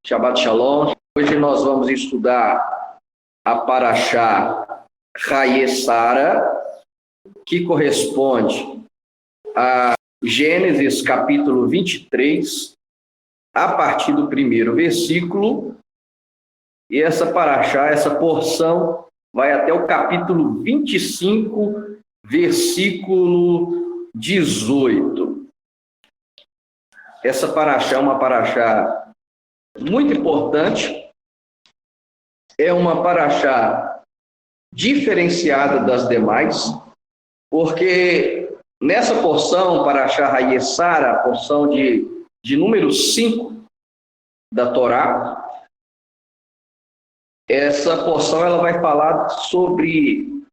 Shabbat Shalom. Hoje nós vamos estudar a Parashá Hayê Sara, que corresponde a Gênesis capítulo 23, a partir do primeiro versículo. E essa Parashá, essa porção, vai até o capítulo 25, versículo 18. Essa Parashá é uma Parashá muito importante, é uma Parashá diferenciada das demais, porque nessa porção, Parashá Hayê Sara, a porção de número 5 da Torá, essa porção ela vai falar sobre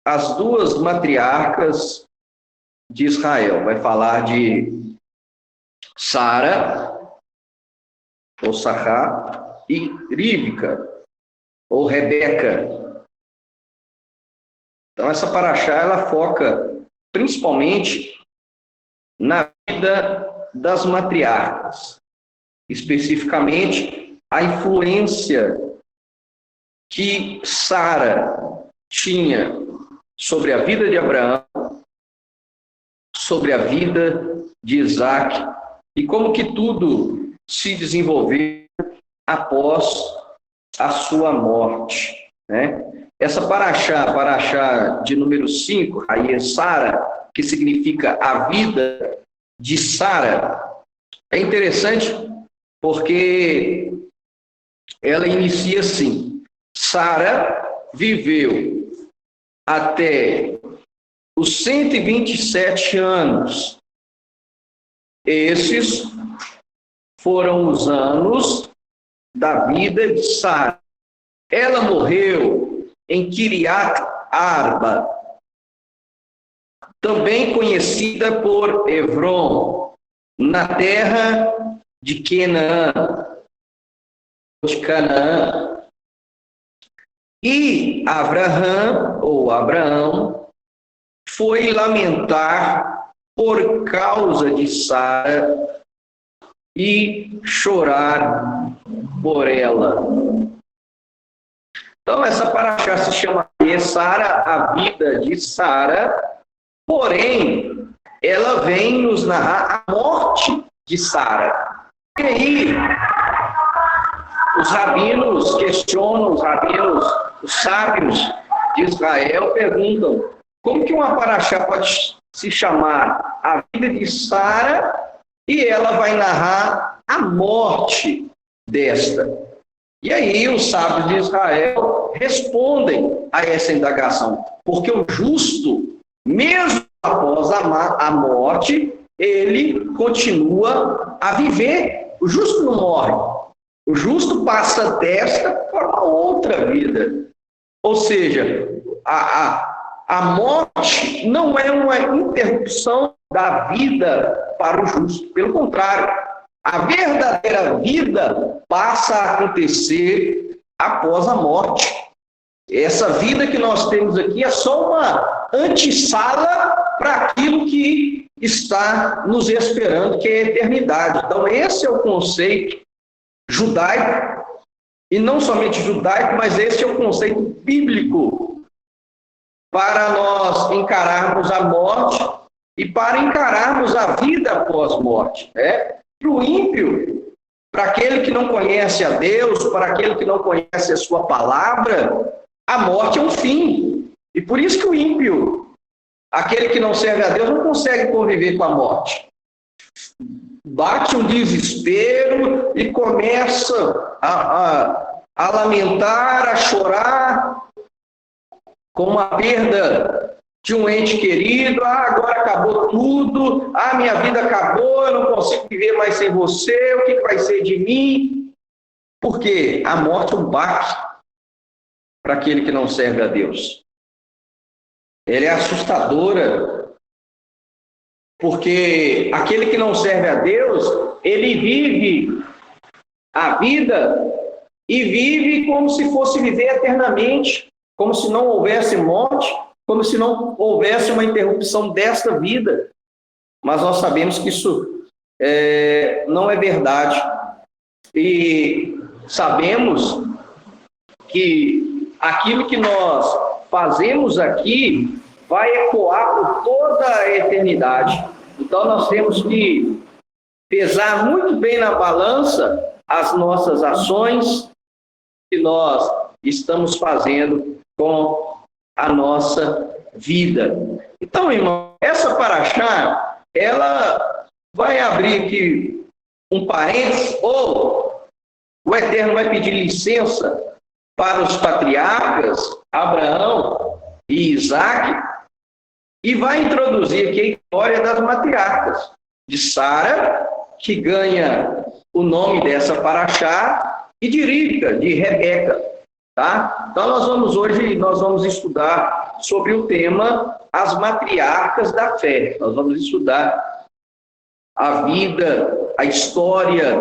as duas matriarcas de Israel. Vai falar de Sara, ou Sará, e Rívca, ou Rebeca. Então, essa Parashá, ela foca principalmente na vida das matriarcas, especificamente a influência que Sara tinha sobre a vida de Abraão, sobre a vida de Isaac, e como que tudo se desenvolveu após a sua morte, né? Essa Parashá de número 5, Hayê Sara, que significa a vida de Sara, é interessante porque ela inicia assim: Sara viveu até os 127 anos. Esses foram os anos da vida de Sara. Ela morreu em Kiriat Arba, também conhecida por Hebron, na terra de Canaã. E Abraão, foi lamentar por causa de Sara e chorar por ela. Então, essa Parashá se chama Sara, a vida de Sara, porém, ela vem nos narrar a morte de Sara. E aí, os rabinos questionam, os sábios de Israel perguntam: como que uma Parashá pode se chamar a vida de Sara e ela vai narrar a morte desta? E aí os sábios de Israel respondem a essa indagação, porque o justo, mesmo após a morte, ele continua a viver. O justo não morre. O justo passa desta para uma outra vida. Ou seja, a morte não é uma interrupção da vida para o justo. Pelo contrário, a verdadeira vida passa a acontecer após a morte. Essa vida que nós temos aqui é só uma antessala para aquilo que está nos esperando, que é a eternidade. Então, esse é o conceito judaico, e não somente judaico, mas esse é o conceito bíblico para nós encararmos a morte e para encararmos a vida após morte, né? Para o ímpio, para aquele que não conhece a Deus, para aquele que não conhece a sua palavra, a morte é um fim. E por isso que o ímpio, aquele que não serve a Deus, não consegue conviver com a morte. Bate um desespero e começa a lamentar, a chorar com a perda de um ente querido. Agora acabou tudo, minha vida acabou, eu não consigo viver mais sem você, o que vai ser de mim? Porque a morte é um baque para aquele que não serve a Deus. Ela é assustadora, porque aquele que não serve a Deus, ele vive a vida e vive como se fosse viver eternamente, como se não houvesse morte, como se não houvesse uma interrupção desta vida. Mas nós sabemos que isso não é verdade. E sabemos que aquilo que nós fazemos aqui vai ecoar por toda a eternidade. Então nós temos que pesar muito bem na balança as nossas ações que nós estamos fazendo com a nossa vida. Então, irmão, essa paraxá, ela vai abrir aqui um parênteses, ou o Eterno vai pedir licença para os patriarcas, Abraão e Isaac, e vai introduzir aqui a história das matriarcas, de Sara, que ganha o nome dessa paraxá, e de Rivka, de Rebeca. Tá? Então nós vamos estudar sobre o tema as matriarcas da fé. Nós vamos estudar a vida, a história,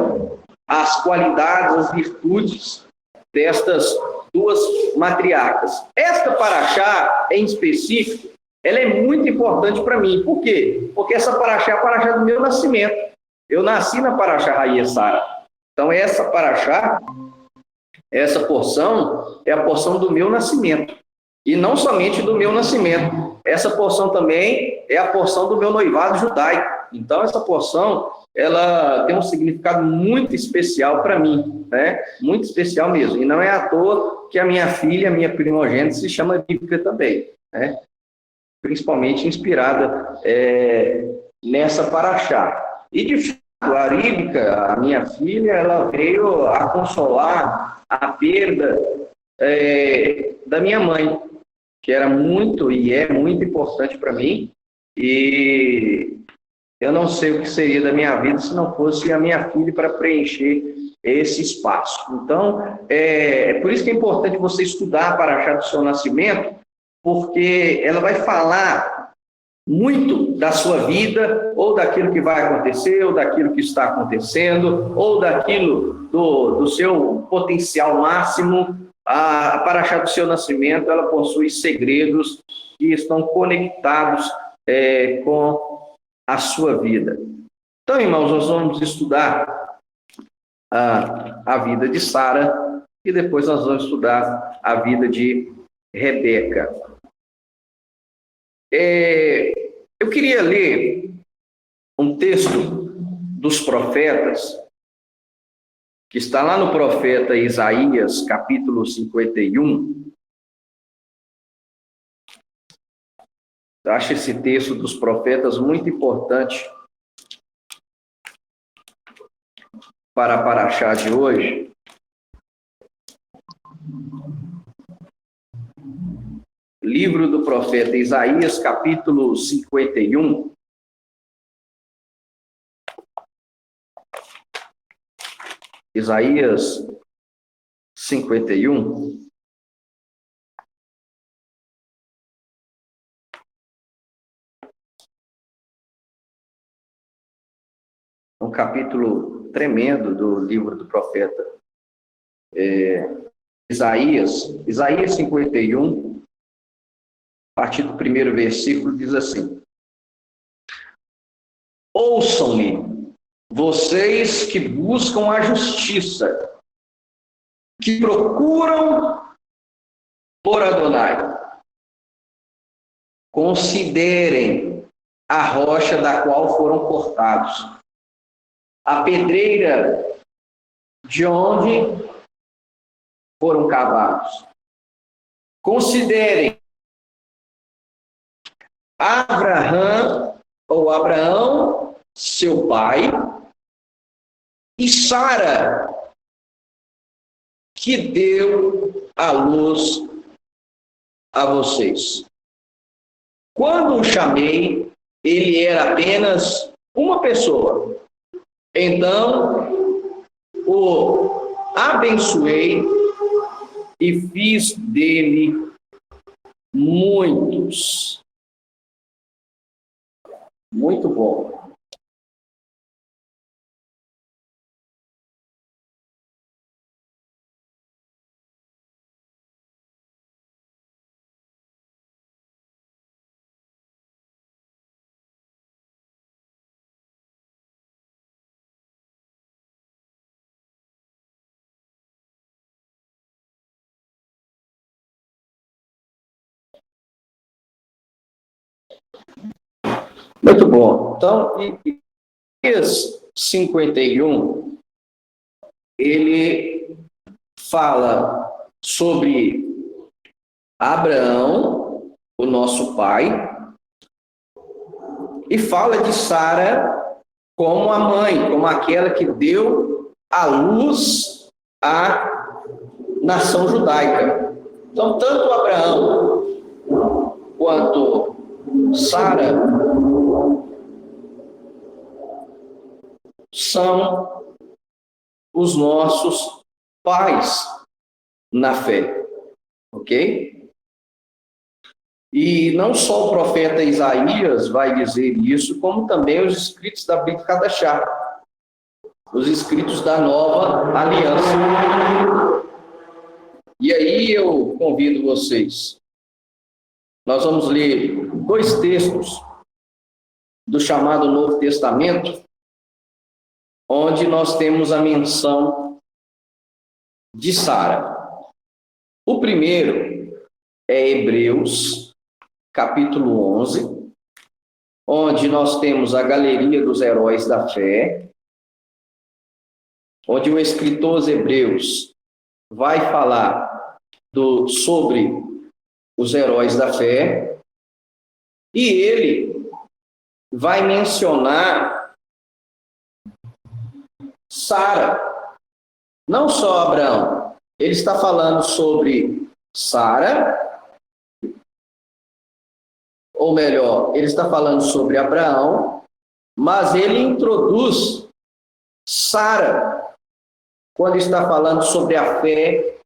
as qualidades, as virtudes destas duas matriarcas. Esta paraxá, em específico, ela é muito importante para mim. Por quê? Porque essa paraxá é a paraxá do meu nascimento. Eu nasci na paraxá Raia Sara. Então essa paraxá, essa porção, é a porção do meu nascimento. E não somente do meu nascimento. Essa porção também é a porção do meu noivado judaico. Então, essa porção, ela tem um significado muito especial para mim, né? Muito especial mesmo. E não é à toa que a minha filha, a minha primogênita, se chama Rivka também, né? Principalmente inspirada nessa paraxá. E, de fato, a Rivka, a minha filha, ela veio a consolar a perda da minha mãe, que era muito e é muito importante para mim, e eu não sei o que seria da minha vida se não fosse a minha filha para preencher esse espaço. Então, é por isso que é importante você estudar a paraxá do seu nascimento, porque ela vai falar muito da sua vida, ou daquilo que vai acontecer, ou daquilo que está acontecendo, ou daquilo do seu potencial máximo. A paraxá do seu nascimento, ela possui segredos que estão conectados com a sua vida. Então, irmãos, nós vamos estudar a vida de Sara e depois nós vamos estudar a vida de Rebeca. Eu queria ler um texto dos profetas, que está lá no profeta Isaías, capítulo 51. Eu acho esse texto dos profetas muito importante para a paraxá de hoje. Livro do profeta Isaías, capítulo 51. Isaías 51. Um capítulo tremendo do livro do profeta Isaías. Isaías 51, a partir do primeiro versículo, diz assim: Ouçam-me, vocês que buscam a justiça, que procuram por Adonai. Considerem a rocha da qual foram cortados, a pedreira de onde foram cavados. Considerem Abraão, seu pai, e Sara, que deu a luz a vocês. Quando o chamei, ele era apenas uma pessoa. Então, o abençoei e fiz dele muitos. Muito bom. Muito bom. Então, Isaías 51, ele fala sobre Abraão, o nosso pai, e fala de Sara como a mãe, como aquela que deu à luz à nação judaica. Então, tanto Abraão quanto Sara são os nossos pais na fé, ok? E não só o profeta Isaías vai dizer isso, como também os escritos da Brit Hadashah, os escritos da nova aliança. E aí eu convido vocês, nós vamos ler 2 textos do chamado Novo Testamento, onde nós temos a menção de Sara. O primeiro é Hebreus, capítulo 11, onde nós temos a galeria dos heróis da fé, onde o escritor aos Hebreus vai falar sobre os heróis da fé, e ele vai mencionar Sara, não só Abraão. Ele está falando sobre Sara, ou melhor, ele está falando sobre Abraão, mas ele introduz Sara quando está falando sobre a fé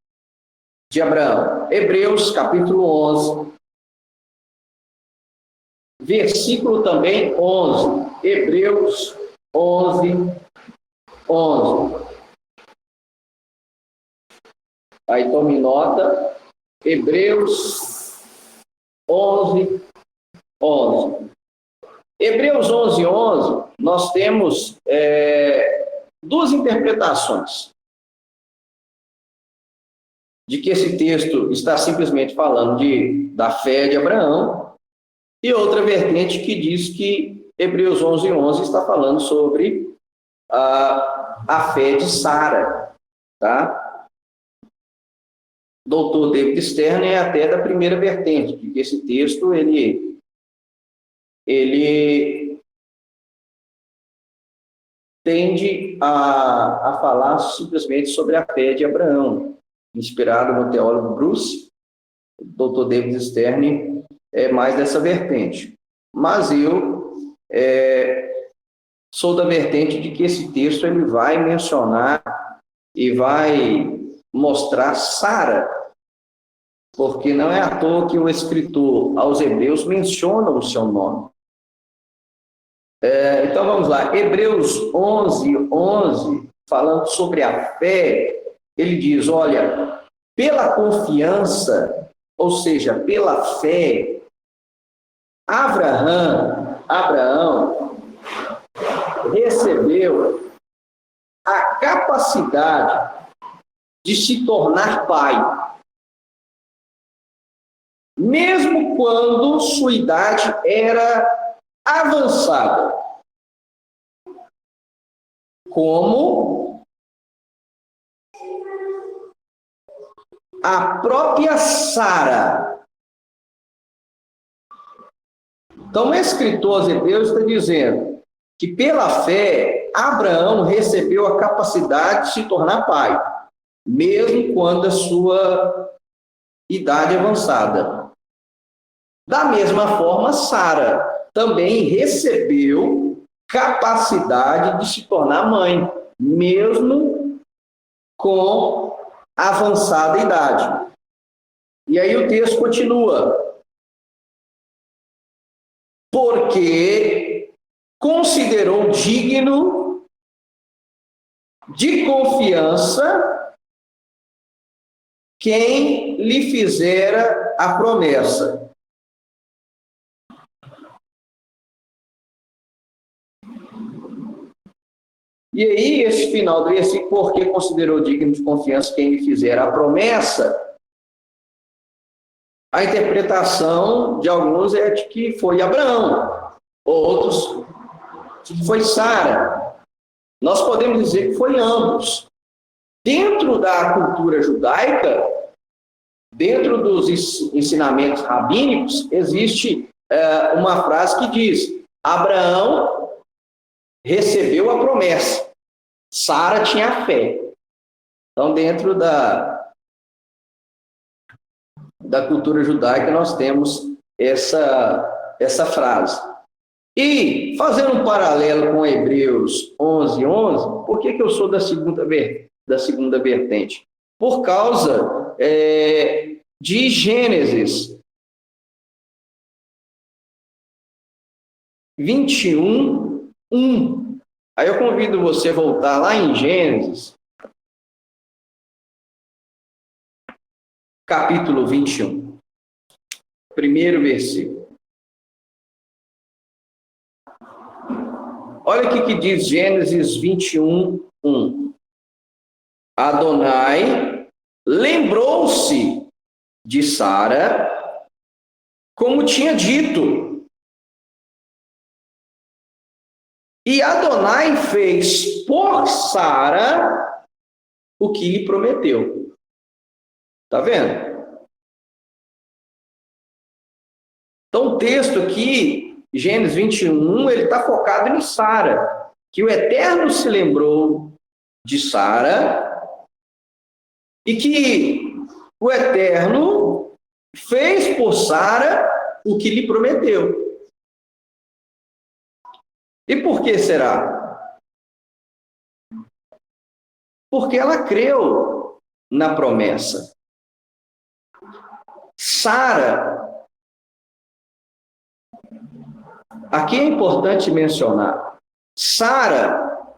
de Abraão. Hebreus, capítulo 11, versículo também 11. Hebreus 11, 11. Aí tome nota. Hebreus 11, 11. Hebreus 11, 11, nós temos 2 interpretações de que esse texto está simplesmente falando da fé de Abraão, e outra vertente que diz que Hebreus 11, 11 está falando sobre a fé de Sara, tá? Doutor David Stern é até da primeira vertente, de que esse texto ele tende a falar simplesmente sobre a fé de Abraão, inspirado no teólogo Bruce. O doutor David Stern é mais dessa vertente. Mas eu sou da vertente de que esse texto ele vai mencionar e vai mostrar Sara, porque não é à toa que o escritor aos Hebreus menciona o seu nome. Então vamos lá, Hebreus 11, 11, falando sobre a fé, ele diz, olha, pela confiança, ou seja, pela fé, Abraão recebeu a capacidade de se tornar pai, mesmo quando sua idade era avançada, como a própria Sara. Então, o escritor aos Hebreus está dizendo que, pela fé, Abraão recebeu a capacidade de se tornar pai, mesmo quando a sua idade avançada. Da mesma forma, Sara também recebeu capacidade de se tornar mãe, mesmo com avançada idade. E aí o texto continua. Porque considerou digno de confiança quem lhe fizera a promessa. E aí, esse final do versículo, porque considerou digno de confiança quem lhe fizera a promessa, a interpretação de alguns é de que foi Abraão. outros que foi Sara. Nós podemos dizer que foi ambos. Dentro da cultura judaica, dentro dos ensinamentos rabínicos, existe uma frase que diz: Abraão recebeu a promessa, Sara tinha a fé. Então, dentro da cultura judaica, nós temos essa frase. E, fazendo um paralelo com Hebreus 11:11, por que eu sou da segunda vertente? Por causa de Gênesis 21:1. Aí eu convido você a voltar lá em Gênesis, capítulo 21, primeiro versículo. Olha o que diz Gênesis 21:1. Adonai lembrou-se de Sara, como tinha dito. E Adonai fez por Sara o que lhe prometeu. Está vendo? Então, o texto aqui, Gênesis 21, ele está focado em Sara, que o Eterno se lembrou de Sara e que o Eterno fez por Sara o que lhe prometeu. E por que será? Porque ela creu na promessa. Sara, aqui é importante mencionar, Sara,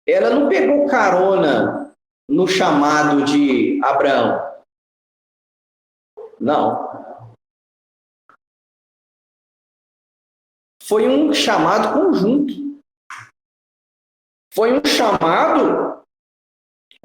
ela não pegou carona no chamado de Abraão. Não. Foi um chamado conjunto. Foi um chamado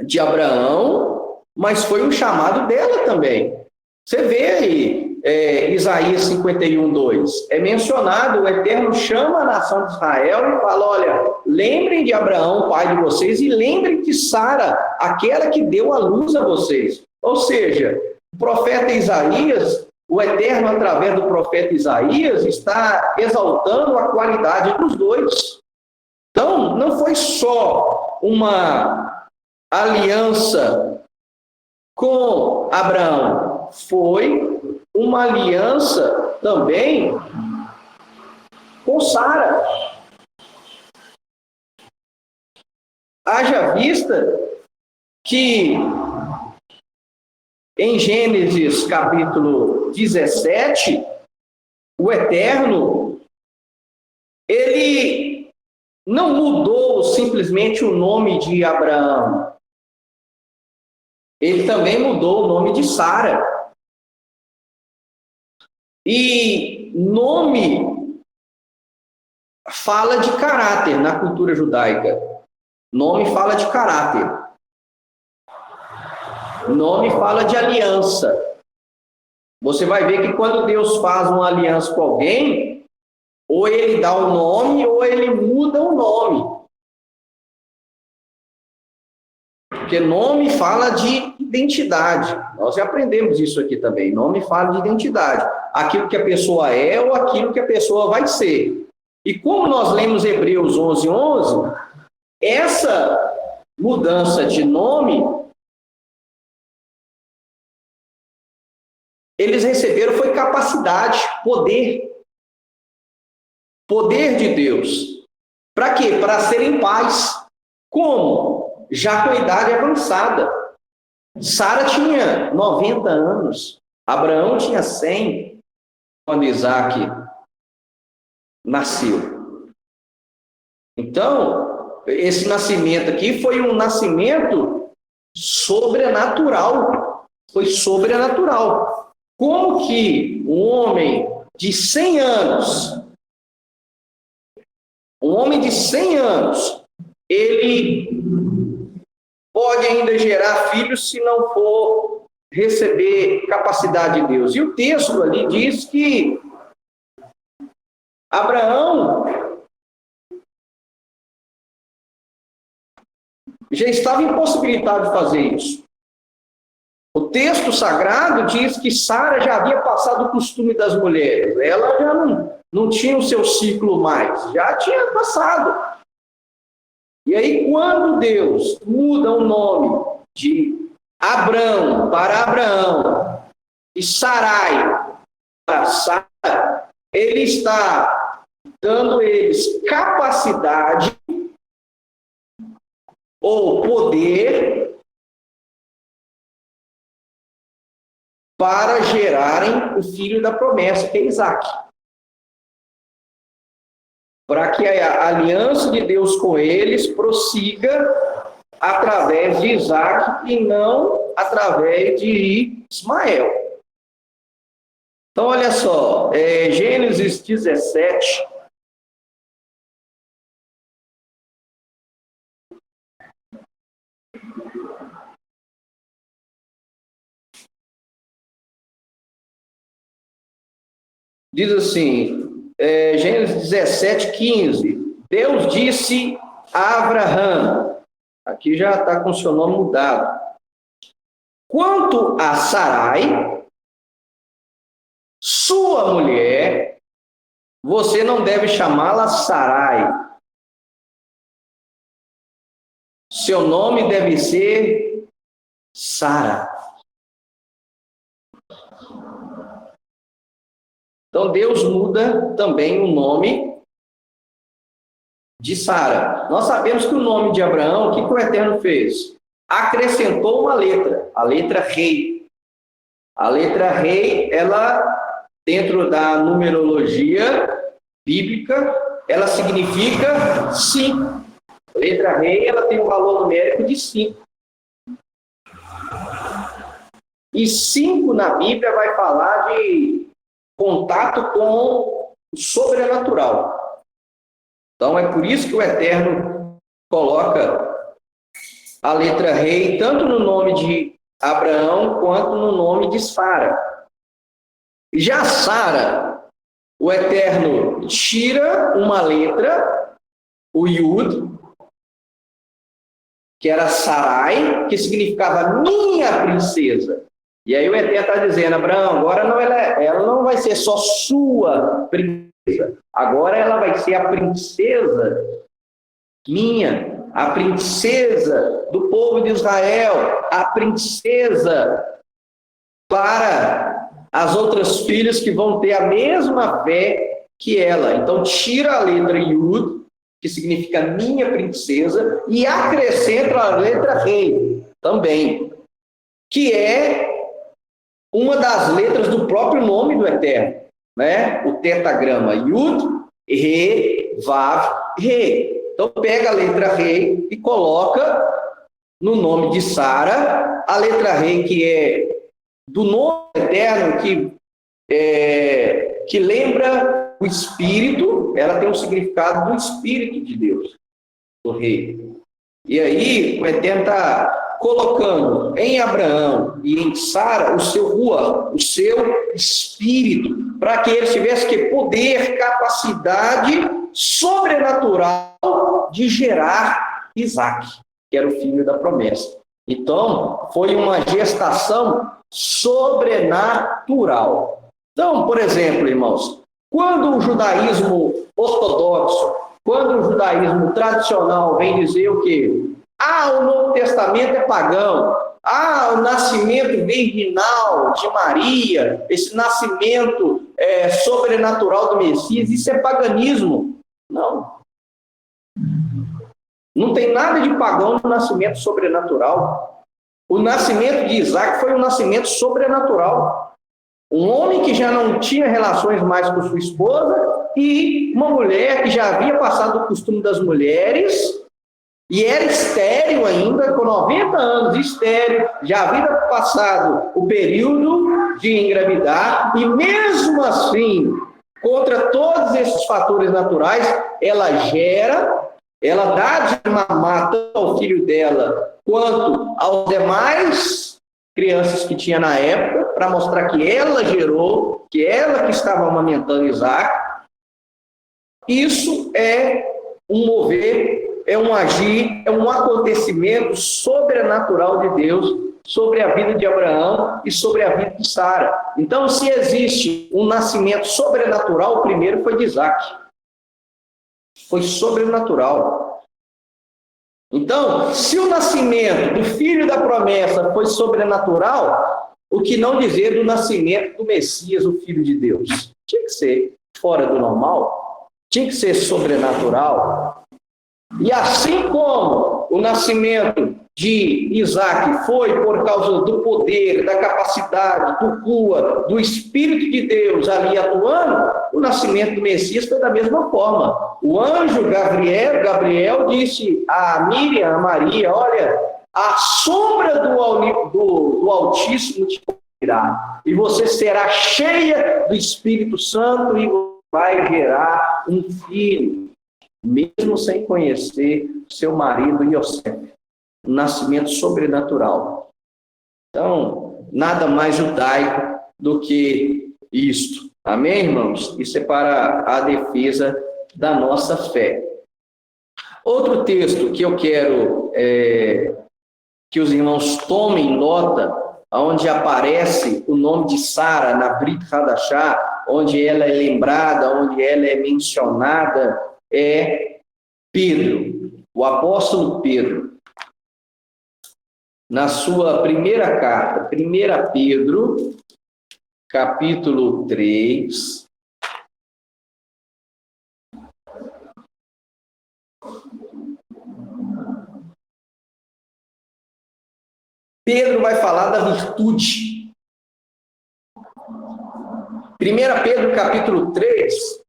de Abraão, mas foi um chamado dela também. Você vê aí, Isaías 51:2, é mencionado, o Eterno chama a nação de Israel e fala: olha, lembrem de Abraão, pai de vocês, e lembrem de Sara, aquela que deu a luz a vocês. Ou seja, o profeta Isaías, o Eterno, através do profeta Isaías, está exaltando a qualidade dos dois. Então, não foi só uma aliança com Abraão, foi uma aliança também com Sara. Haja vista que em Gênesis capítulo 17, o Eterno, ele não mudou simplesmente o nome de Abraão. Ele também mudou o nome de Sara. E nome fala de caráter na cultura judaica. Nome fala de caráter. Nome fala de aliança. Você vai ver que quando Deus faz uma aliança com alguém, ou ele dá o nome, ou ele muda o nome. Porque nome fala de identidade. Nós já aprendemos isso aqui também. Nome fala de identidade. Aquilo que a pessoa é ou aquilo que a pessoa vai ser. E como nós lemos Hebreus 11:11, essa mudança de nome, eles receberam foi capacidade, poder. Poder de Deus. Para quê? Para serem pais. Como? Já com a idade avançada. Sara tinha 90 anos. Abraão tinha 100 quando Isaac nasceu. Então, esse nascimento aqui foi um nascimento sobrenatural. Foi sobrenatural. Como que um homem de 100 anos, ele pode ainda gerar filhos se não for receber capacidade de Deus? E o texto ali diz que Abraão já estava impossibilitado de fazer isso. O texto sagrado diz que Sara já havia passado o costume das mulheres. Ela já não tinha o seu ciclo mais, já tinha passado. E aí, quando Deus muda o nome de Abrão para Abraão e Sarai para Sara, ele está dando a eles capacidade ou poder para gerarem o filho da promessa, que é Isaac. Para que a aliança de Deus com eles prossiga através de Isaac e não através de Ismael. Então, olha só, Gênesis 17. Diz assim, Gênesis 17, 15. Deus disse a Abraão, aqui já está com o seu nome mudado. Quanto a Sarai, sua mulher, você não deve chamá-la Sarai. Seu nome deve ser Sara. Então Deus muda também o nome de Sara. Nós sabemos que o nome de Abraão, o que o Eterno fez? Acrescentou uma letra, a letra Rei. A letra Rei, ela, dentro da numerologia bíblica, ela significa 5. A letra Rei, ela tem um valor numérico de 5. E 5 na Bíblia vai falar de contato com o sobrenatural. Então é por isso que o Eterno coloca a letra Rei tanto no nome de Abraão quanto no nome de Sara. Já Sara, o Eterno tira uma letra, o Yud, que era Sarai, que significava minha princesa. E aí o Eterno está dizendo, Abraão, agora não, ela não vai ser só sua princesa, agora ela vai ser a princesa minha, a princesa do povo de Israel, a princesa para as outras filhas que vão ter a mesma fé que ela. Então tira a letra Yud, que significa minha princesa, e acrescenta a letra Rei também, que é uma das letras do próprio nome do Eterno, né? O tetagrama Yud, Re, Vav, Re. Então pega a letra Re e coloca no nome de Sara, a letra Re, que é do nome Eterno, que lembra o Espírito, ela tem um significado do Espírito de Deus, o Rei. E aí o Eterno está colocando em Abraão e em Sara o seu rua, o seu espírito, para que eles tivessem que poder, capacidade sobrenatural de gerar Isaac, que era o filho da promessa. Então, foi uma gestação sobrenatural. Então, por exemplo, irmãos, quando o judaísmo ortodoxo, quando o judaísmo tradicional vem dizer o quê? O Novo Testamento é pagão. O nascimento virginal de Maria, esse nascimento sobrenatural do Messias, isso é paganismo. Não. Não tem nada de pagão no nascimento sobrenatural. O nascimento de Isaac foi um nascimento sobrenatural. Um homem que já não tinha relações mais com sua esposa e uma mulher que já havia passado o costume das mulheres e era estéril ainda, com 90 anos, estéril, já havia passado o período de engravidar, e mesmo assim, contra todos esses fatores naturais, ela gera, ela dá de mamar tanto ao filho dela, quanto aos demais crianças que tinha na época, para mostrar que ela gerou, que ela que estava amamentando Isaac, isso é um mover, é um agir, é um acontecimento sobrenatural de Deus sobre a vida de Abraão e sobre a vida de Sara. Então, se existe um nascimento sobrenatural, o primeiro foi de Isaac. Foi sobrenatural. Então, se o nascimento do filho da promessa foi sobrenatural, o que não dizer do nascimento do Messias, o Filho de Deus? Tinha que ser fora do normal, tinha que ser sobrenatural. E assim como o nascimento de Isaac foi por causa do poder, da capacidade, do cua, do Espírito de Deus ali atuando, o nascimento do Messias foi da mesma forma. O anjo Gabriel disse a Miriam, a Maria, olha, a sombra do Altíssimo te cobrirá, e você será cheia do Espírito Santo e vai gerar um filho, mesmo sem conhecer seu marido Iosef. Um nascimento sobrenatural. Então, nada mais judaico do que isto. Amém, irmãos? Isso é para a defesa da nossa fé. Outro texto que eu quero que os irmãos tomem nota, onde aparece o nome de Sara na Brit Hadashah, onde ela é lembrada, onde ela é mencionada, é Pedro, o apóstolo Pedro. Na sua primeira carta, 1 Pedro, capítulo 3. Pedro vai falar da virtude. 1 Pedro, capítulo 3.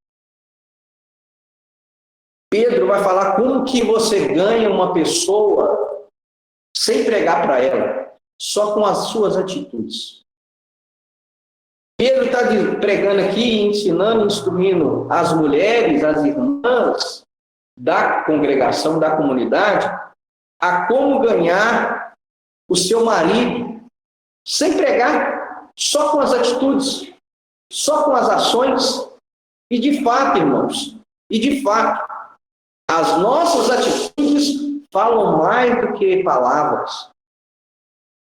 Pedro vai falar como que você ganha uma pessoa sem pregar para ela, só com as suas atitudes. Pedro está pregando aqui, ensinando, instruindo as mulheres, as irmãs da congregação, da comunidade, a como ganhar o seu marido, sem pregar, só com as atitudes, só com as ações. E de fato, irmãos, as nossas atitudes falam mais do que palavras.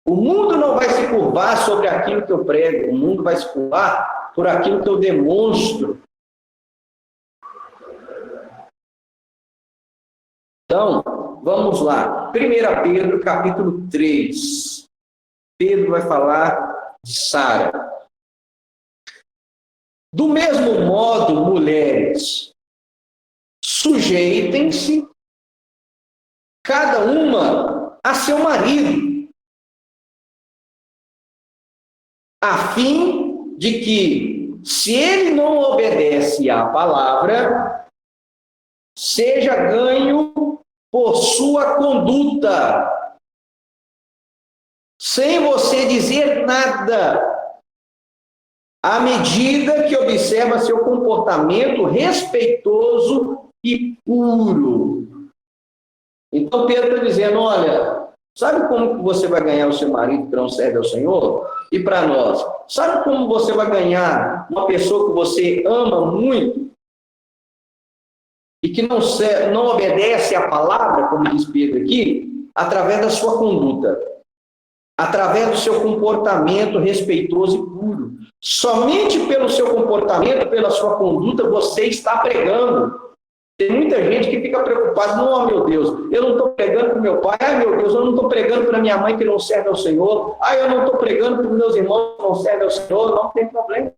O mundo não vai se curvar sobre aquilo que eu prego, o mundo vai se curvar por aquilo que eu demonstro. Então, vamos lá. 1 Pedro, capítulo 3. Pedro vai falar de Sara. Do mesmo modo, mulheres, sujeitem-se cada uma a seu marido, a fim de que, se ele não obedece à palavra, seja ganho por sua conduta, sem você dizer nada, à medida que observa seu comportamento respeitoso e puro. Então Pedro está dizendo, olha, sabe como você vai ganhar o seu marido que não serve ao Senhor? E para nós, sabe como você vai ganhar uma pessoa que você ama muito e que não obedece à palavra, como diz Pedro aqui? Através da sua conduta, através do seu comportamento respeitoso e puro. Somente pelo seu comportamento, pela sua conduta, você está pregando. Tem muita gente que fica preocupada, não, meu Deus, eu não estou pregando para o meu pai, ai meu Deus, eu não estou pregando para minha mãe que não serve ao Senhor, ai eu não estou pregando para os meus irmãos que não servem ao Senhor, não tem problema.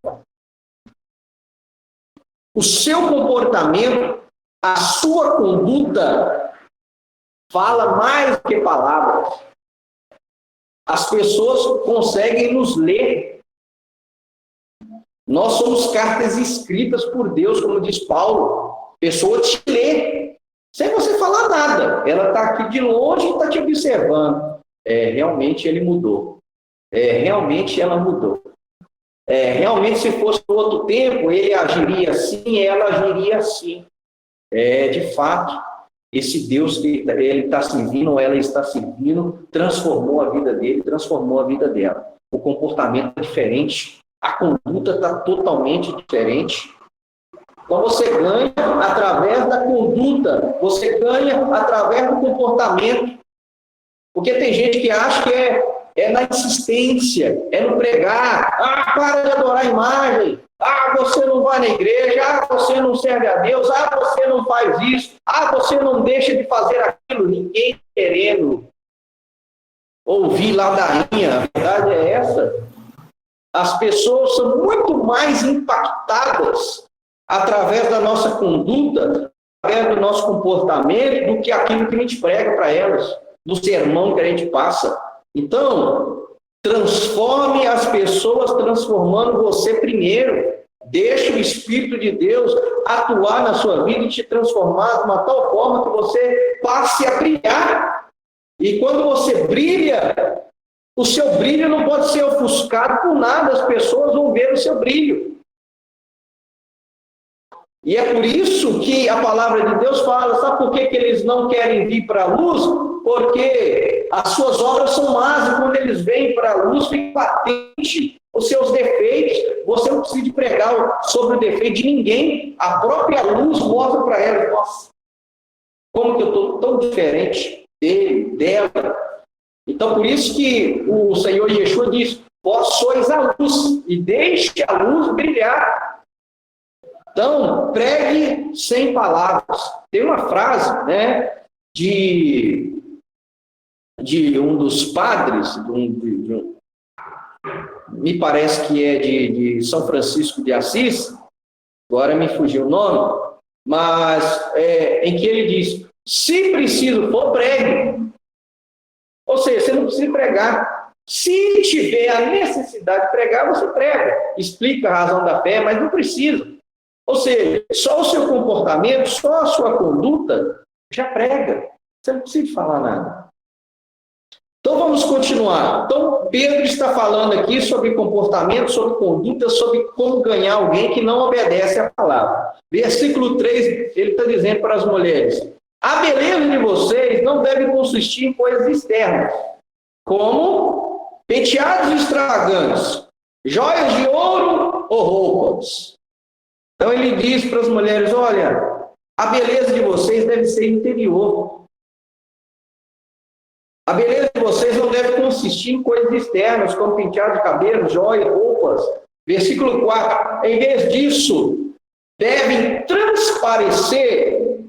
O seu comportamento, a sua conduta, fala mais do que palavras. As pessoas conseguem nos ler. Nós somos cartas escritas por Deus, como diz Paulo. A pessoa te lê, sem você falar nada. Ela está aqui de longe e está te observando. Realmente ele mudou. Realmente ela mudou. Realmente, se fosse outro tempo, ele agiria assim, ela agiria assim. De fato, esse Deus que ele está servindo, ou ela está servindo, transformou a vida dele, transformou a vida dela. O comportamento é diferente, a conduta está totalmente diferente. Então você ganha através da conduta, você ganha através do comportamento. Porque tem gente que acha que é na insistência, é no pregar. Ah, para de adorar a imagem. Ah, você não vai na igreja. Ah, você não serve a Deus. Ah, você não faz isso. Ah, você não deixa de fazer aquilo. Ninguém querendo ouvir ladainha. A verdade é essa. As pessoas são muito mais impactadas através da nossa conduta, através do nosso comportamento, do que aquilo que a gente prega para elas, do sermão que a gente passa. Então, transforme as pessoas transformando você primeiro. Deixe o Espírito de Deus atuar na sua vida e te transformar de uma tal forma que você passe a brilhar. E quando você brilha, o seu brilho não pode ser ofuscado por nada, as pessoas vão ver o seu brilho. E é por isso que a palavra de Deus fala, sabe por que eles não querem vir para a luz? Porque as suas obras são más, e quando eles vêm para a luz, fica patente os seus defeitos. Você não precisa pregar sobre o defeito de ninguém, a própria luz mostra para elas, nossa, como que eu estou tão diferente dele, dela. Então, por isso que o Senhor Yeshua diz, vós sois a luz, e deixe a luz brilhar. Então, pregue sem palavras. Tem uma frase, né, de um dos padres, me parece que é de São Francisco de Assis, agora me fugiu o nome, mas em que ele diz, se preciso for, pregue. Ou seja, você não precisa pregar. Se tiver a necessidade de pregar, você prega. Explica a razão da fé, mas não precisa. Ou seja, só o seu comportamento, só a sua conduta, já prega. Você não precisa falar nada. Então vamos continuar. Então Pedro está falando aqui sobre comportamento, sobre conduta, sobre como ganhar alguém que não obedece à palavra. Versículo 3, ele está dizendo para as mulheres, a beleza de vocês não deve consistir em coisas externas, como penteados extravagantes, joias de ouro ou roupas. Então ele diz para as mulheres, olha, a beleza de vocês deve ser interior. A beleza de vocês não deve consistir em coisas externas, como penteado de cabelo, joias, roupas. Versículo 4, em vez disso, devem transparecer,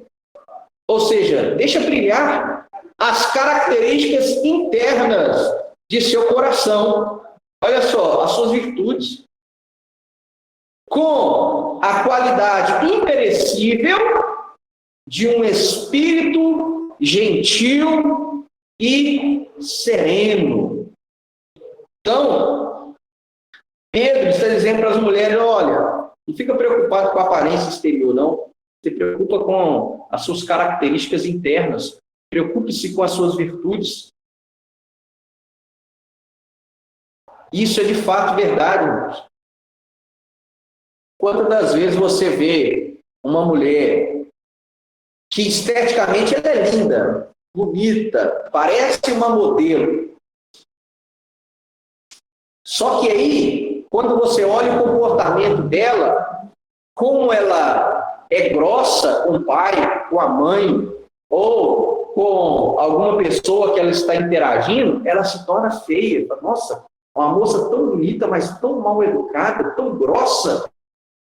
ou seja, deixa brilhar as características internas de seu coração. Olha só, as suas virtudes. Com a qualidade imperecível de um espírito gentil e sereno. Então, Pedro está dizendo para as mulheres, olha, não fica preocupado com a aparência exterior, não. Se preocupa com as suas características internas. Preocupe-se com as suas virtudes. Isso é de fato verdade, irmãos. Quantas das vezes você vê uma mulher que esteticamente ela é linda, bonita, parece uma modelo. Só que aí, quando você olha o comportamento dela, como ela é grossa com o pai, com a mãe, ou com alguma pessoa que ela está interagindo, ela se torna feia. Nossa, uma moça tão bonita, mas tão mal educada, tão grossa,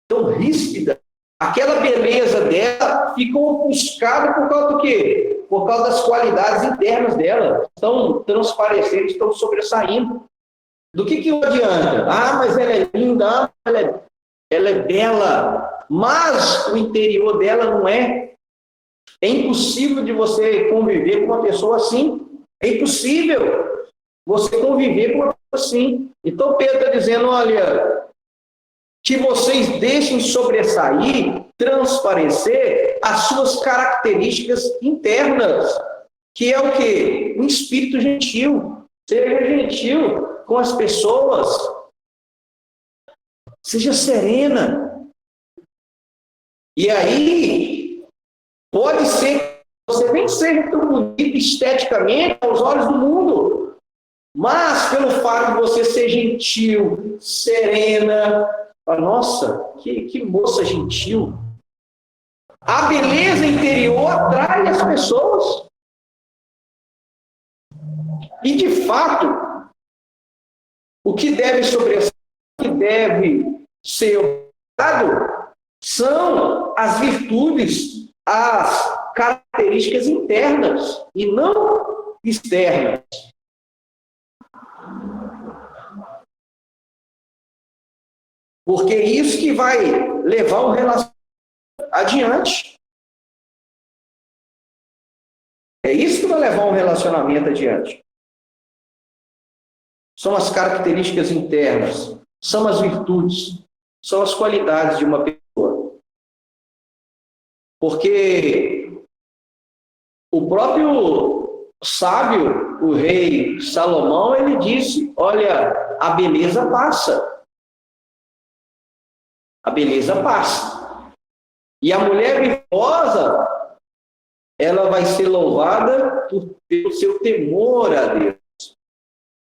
tão ríspida, aquela beleza dela fica ofuscada por causa do quê? Por causa das qualidades internas dela, estão transparecendo, estão sobressaindo. Do que adianta? Ah, mas ela é linda, ela é bela, mas o interior dela não é. É impossível de você conviver com uma pessoa assim. É impossível você conviver com uma pessoa assim. Então Pedro está dizendo, olha, que vocês deixem sobressair, transparecer as suas características internas, que é o quê? Um espírito gentil. Seja gentil com as pessoas. Seja serena. E aí, pode ser que você nem seja tão bonito esteticamente aos olhos do mundo, mas pelo fato de você ser gentil, serena, nossa, que moça gentil, A beleza interior atrai as pessoas. E, de fato, o que deve sobressair, o que deve ser observado, são as virtudes, as características internas e não externas. Porque é isso que vai levar o relacionamento adiante. É isso que vai levar um relacionamento adiante. São as características internas, são as virtudes, são as qualidades de uma pessoa. Porque o próprio sábio, o rei Salomão, ele disse: olha, a beleza passa. A beleza passa. E a mulher virtuosa, ela vai ser louvada pelo seu temor a Deus.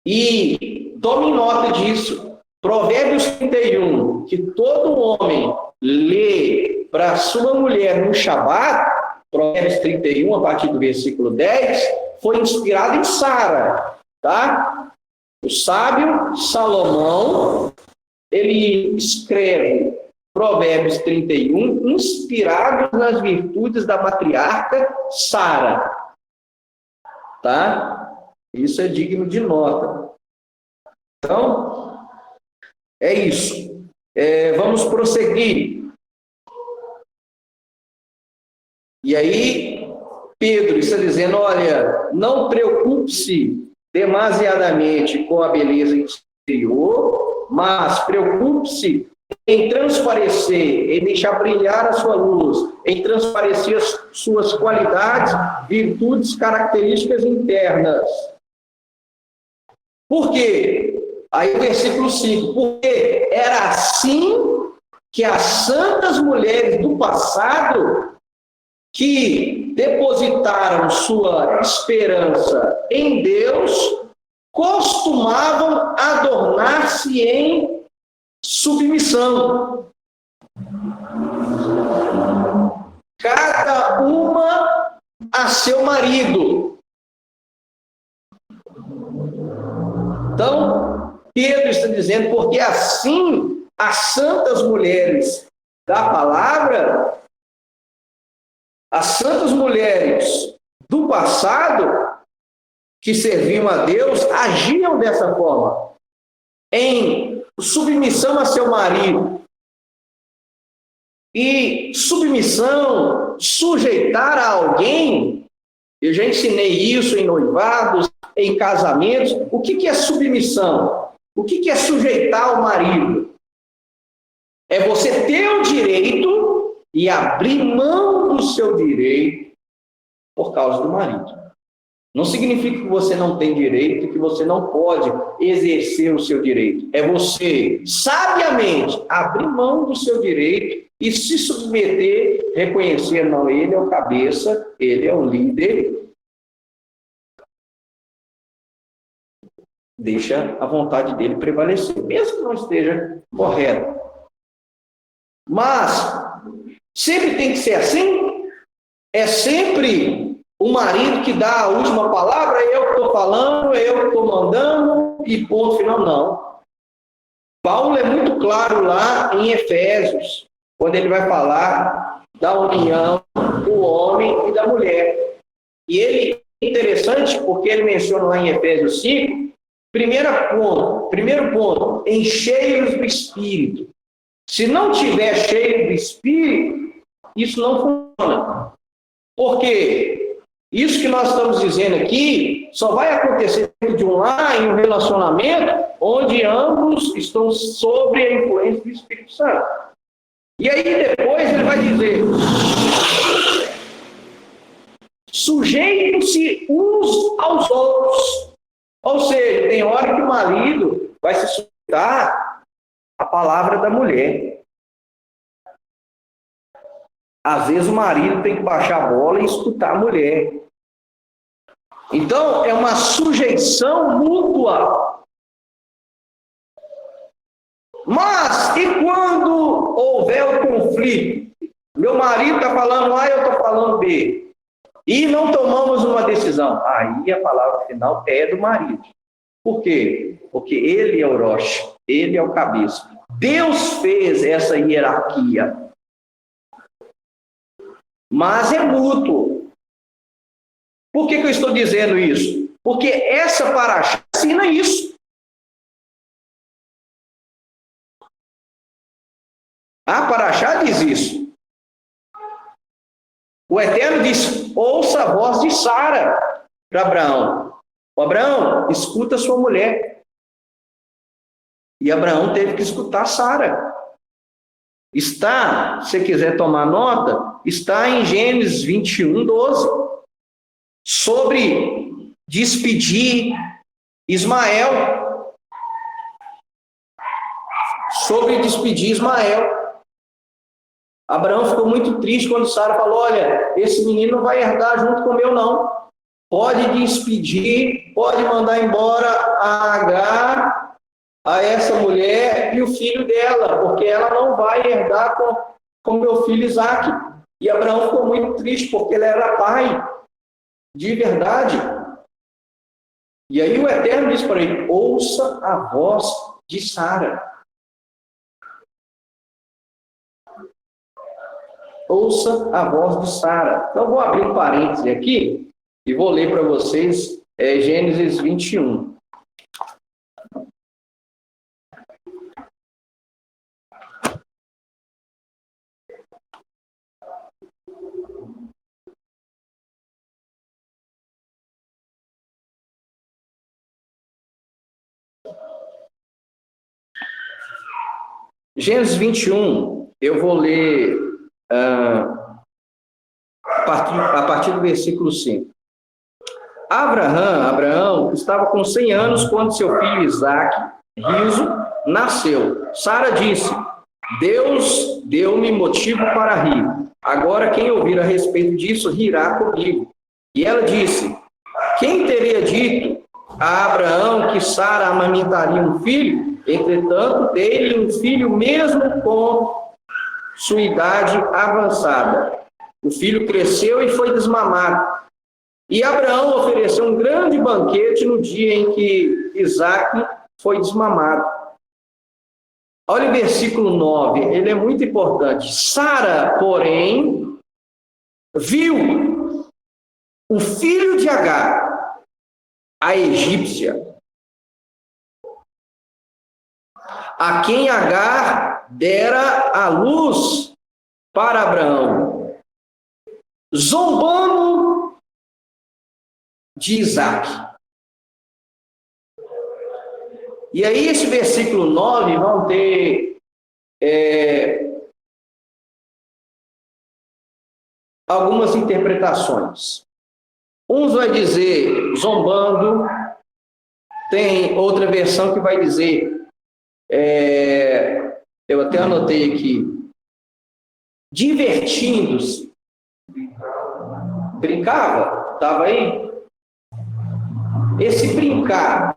E tome nota disso. Provérbios 31, que todo homem lê para sua mulher no Shabat, Provérbios 31, a partir do versículo 10, foi inspirado em Sara, tá? O sábio Salomão, ele escreve Provérbios 31, inspirado nas virtudes da matriarca Sara, tá? Isso é digno de nota. Então, é isso. Vamos prosseguir. E aí, Pedro está dizendo: olha, não preocupe-se demasiadamente com a beleza exterior, mas preocupe-se em transparecer, em deixar brilhar a sua luz, em transparecer as suas qualidades, virtudes, características internas. Por quê? Aí o versículo 5, porque era assim que as santas mulheres do passado, que depositaram sua esperança em Deus, costumavam adornar-se em submissão. Cada uma a seu marido. Então, Pedro está dizendo, porque assim as santas mulheres da palavra, as santas mulheres do passado, que serviam a Deus, agiam dessa forma, em submissão a seu marido. E submissão, sujeitar a alguém, eu já ensinei isso em noivados, em casamentos. O que é submissão? O que é sujeitar o marido? É você ter o direito e abrir mão do seu direito por causa do marido. Não significa que você não tem direito, que você não pode exercer o seu direito. É você, sabiamente, abrir mão do seu direito e se submeter, reconhecer, não, ele é o cabeça, ele é o líder. Deixa a vontade dele prevalecer, mesmo que não esteja correto. Mas, sempre tem que ser assim? É sempre o marido que dá a última palavra, eu que estou falando, eu que estou mandando, e ponto final, não. Paulo é muito claro lá em Efésios, quando ele vai falar da união do homem e da mulher. E ele é interessante porque ele menciona lá em Efésios 5, primeiro ponto, encheios do Espírito. Se não tiver cheio do Espírito, isso não funciona. Porque isso que nós estamos dizendo aqui só vai acontecer dentro de um lar, em um relacionamento, onde ambos estão sob a influência do Espírito Santo. E aí depois ele vai dizer: sujeitem-se uns aos outros. Ou seja, tem hora que o marido vai se sujeitar à palavra da mulher. Às vezes o marido tem que baixar a bola e escutar a mulher. Então, é uma sujeição mútua. Mas, e quando houver o conflito? Meu marido está falando A, eu estou falando B. E não tomamos uma decisão. Aí a palavra final é do marido. Por quê? Porque ele é o Rosh, ele é o cabeça. Deus fez essa hierarquia. Mas é mútuo. Por que eu estou dizendo isso? Porque essa paraxá ensina isso. A paraxá diz isso. O Eterno diz, ouça a voz de Sara para Abraão. Abraão, escuta sua mulher. E Abraão teve que escutar Sara. Está, se você quiser tomar nota, está em Gênesis 21, 12. Sobre despedir Ismael. Sobre despedir Ismael. Abraão ficou muito triste quando Sara falou, olha, esse menino não vai herdar junto com o meu, não. Pode despedir, pode mandar embora a Agar, a essa mulher e o filho dela, porque ela não vai herdar com meu filho Isaque. E Abraão ficou muito triste, porque ele era pai, de verdade. E aí o Eterno disse para ele, ouça a voz de Sara. Ouça a voz de Sara. Então, vou abrir um parêntese aqui e vou ler para vocês Gênesis 21. Gênesis 21, eu vou ler a partir do versículo 5. Abraão estava com 100 anos quando seu filho Isaque, riso, nasceu. Sara disse, Deus deu-me motivo para rir. Agora quem ouvir a respeito disso rirá comigo. E ela disse, quem teria dito a Abraão que Sara amamentaria um filho? Entretanto, dei-lhe um filho mesmo com sua idade avançada. O filho cresceu e foi desmamado. E Abraão ofereceu um grande banquete no dia em que Isaque foi desmamado. Olha o versículo 9, ele é muito importante. Sara, porém, viu o filho de Agar, a egípcia, a quem Agar dera a luz para Abraão, zombando de Isaque. E aí, esse versículo 9 vão ter algumas interpretações. Uns vai dizer zombando, tem outra versão que vai dizer, eu até anotei aqui, divertindo-se. Brincava? Estava aí? Esse brincar,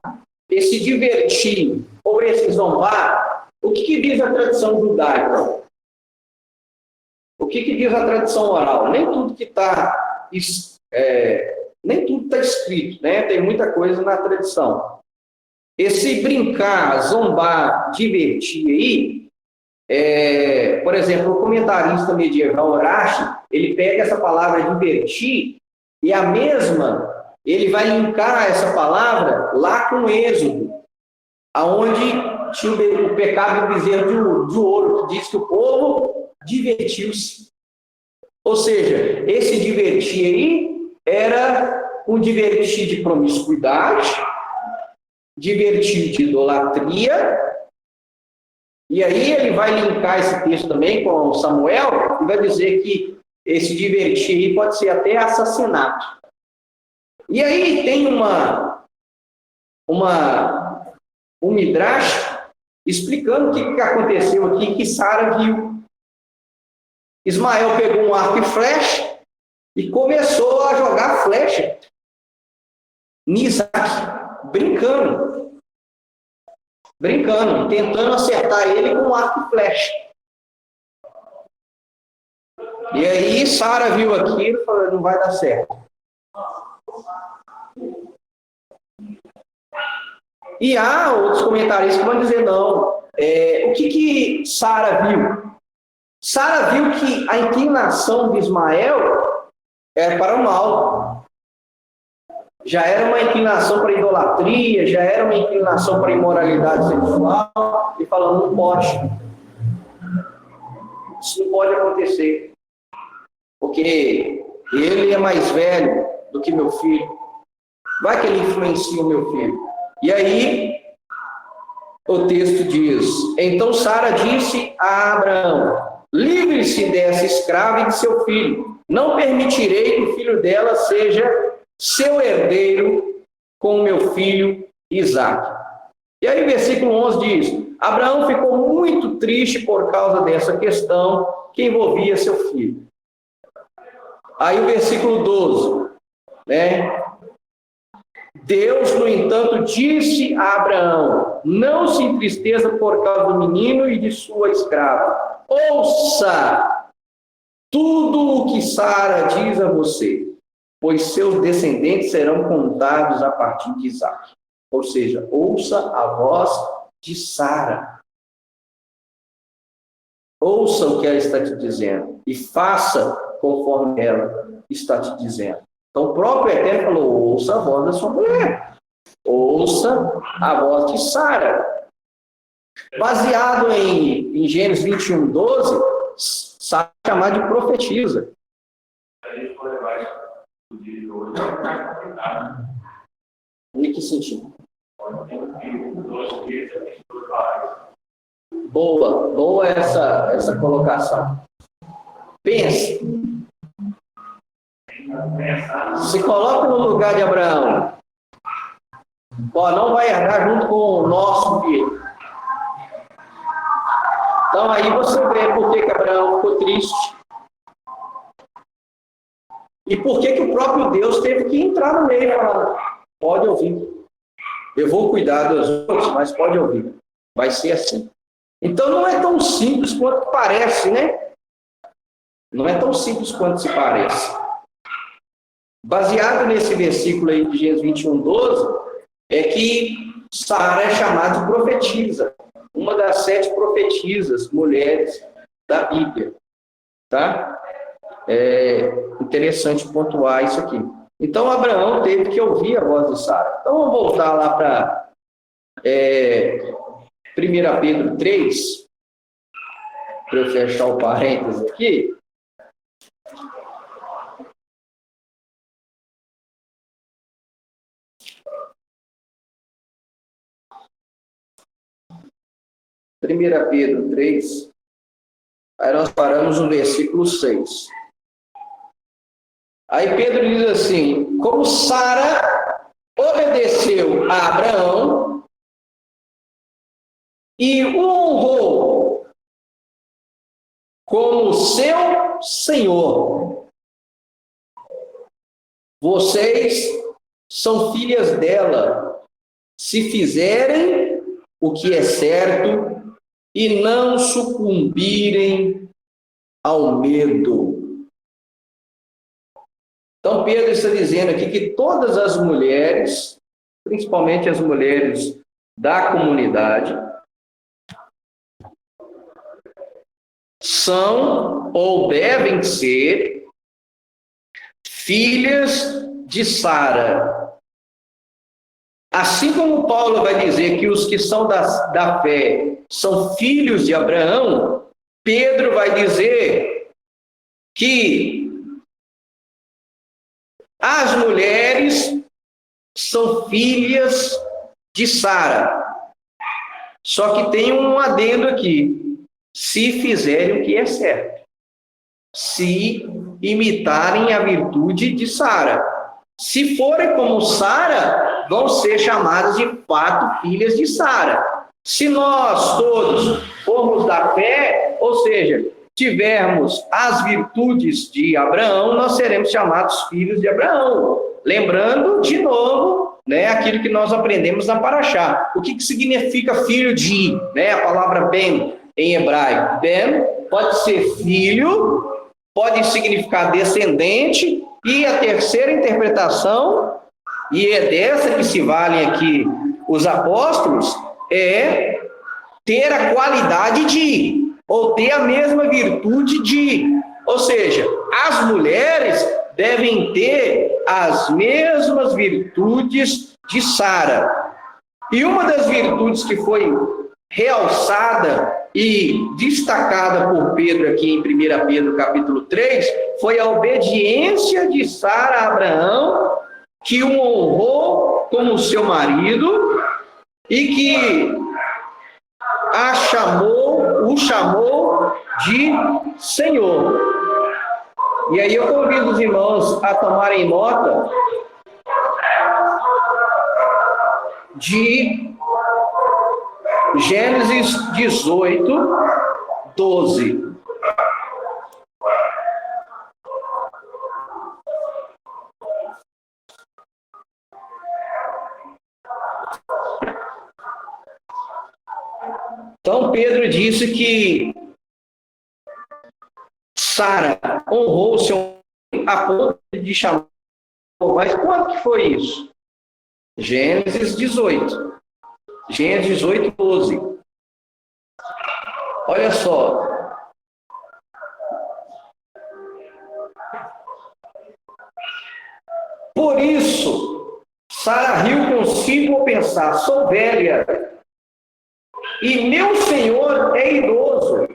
esse divertir, ou esse zombar, o que diz a tradição judaica? O que diz a tradição oral? Nem tudo que está nem tudo está escrito, né? Tem muita coisa na tradição. Esse brincar, zombar, divertir aí, por exemplo, o comentarista medieval Horácio, ele pega essa palavra divertir e a mesma, ele vai linkar essa palavra lá com Êxodo, aonde tinha o pecado do bezerro de ouro, que diz que o povo divertiu-se. Ou seja, esse divertir aí era um divertir de promiscuidade, divertir de idolatria. E aí ele vai linkar esse texto também com Samuel e vai dizer que esse divertir aí pode ser até assassinato. E aí tem um midrash explicando o que aconteceu aqui, que Sara viu. Ismael pegou um arco e flecha e começou a jogar flecha em Isaque, brincando, tentando acertar ele com um arco e flecha. E aí Sara viu aquilo e falou, não vai dar certo. E há outros comentaristas que vão dizer, não. O que Sara viu? Sara viu que a inclinação de Ismael era para o mal. Já era uma inclinação para a idolatria, já era uma inclinação para a imoralidade sexual, e falando, não pode. Isso não pode acontecer. Porque ele é mais velho do que meu filho. Vai que ele influencia o meu filho. E aí, o texto diz, então Sara disse a Abraão, livre-se dessa escrava e de seu filho. Não permitirei que o filho dela seja seu herdeiro com o meu filho Isaque. E aí, versículo 11 diz, Abraão ficou muito triste por causa dessa questão que envolvia seu filho. Aí o versículo 12, né? Deus, no entanto, disse a Abraão, não se entristeça por causa do menino e de sua escrava. Ouça tudo o que Sara diz a você, pois seus descendentes serão contados a partir de Isaque. Ou seja, ouça a voz de Sara. Ouça o que ela está te dizendo e faça conforme ela está te dizendo. Então o próprio Eterno falou, ouça a voz da sua mulher. Ouça a voz de Sara. Baseado em Gênesis 21, 12, Sara é chamada de profetisa. Em que sentido? Boa essa colocação. Pense. Se coloca no lugar de Abraão. Não vai herdar junto com o nosso filho. Então aí você vê por que Abraão ficou triste. E por que o próprio Deus teve que entrar no meio e falar, pode ouvir. Eu vou cuidar dos outros, mas pode ouvir. Vai ser assim. Então não é tão simples quanto parece, né? Não é tão simples quanto se parece. Baseado nesse versículo aí de Gênesis 21, 12, é que Sara é chamada de profetisa. Uma das 7 profetisas, mulheres da Bíblia. Tá? É interessante pontuar isso aqui. Então, Abraão teve que ouvir a voz de Sara. Então, vamos voltar lá para 1 Pedro 3, para eu fechar o parênteses aqui. Primeira Pedro 3, aí nós paramos no versículo 6. Aí Pedro diz assim, como Sara obedeceu a Abraão e o honrou como seu Senhor, vocês são filhas dela, se fizerem o que é certo e não sucumbirem ao medo. Então, Pedro está dizendo aqui que todas as mulheres, principalmente as mulheres da comunidade, são ou devem ser filhas de Sara. Assim como Paulo vai dizer que os que são da fé são filhos de Abraão, Pedro vai dizer que as mulheres são filhas de Sara. Só que tem um adendo aqui. Se fizerem o que é certo. Se imitarem a virtude de Sara. Se forem como Sara, vão ser chamadas de fato filhas de Sara. Se nós todos formos da fé, ou seja, tivermos as virtudes de Abraão, nós seremos chamados filhos de Abraão. Lembrando, de novo, né, aquilo que nós aprendemos na Paraxá. O que significa filho de? Né, a palavra ben em hebraico. Ben pode ser filho pode significar descendente, e a terceira interpretação, e é dessa que se valem aqui os apóstolos, é ter a qualidade de, ou ter a mesma virtude de. Ou seja, as mulheres devem ter as mesmas virtudes de Sara. E uma das virtudes que foi realçada e destacada por Pedro aqui em 1 Pedro capítulo 3, foi a obediência de Sara a Abraão, que o honrou como seu marido e que o chamou de Senhor. E aí eu convido os irmãos a tomarem nota de Gênesis 18, 12. Então Pedro disse que Sara honrou o seu a ponto de chamar. Mas quando que foi isso? Gênesis 18. Gênesis 18, 12. Olha só. Por isso, Sara riu consigo ao pensar: sou velha e meu senhor é idoso.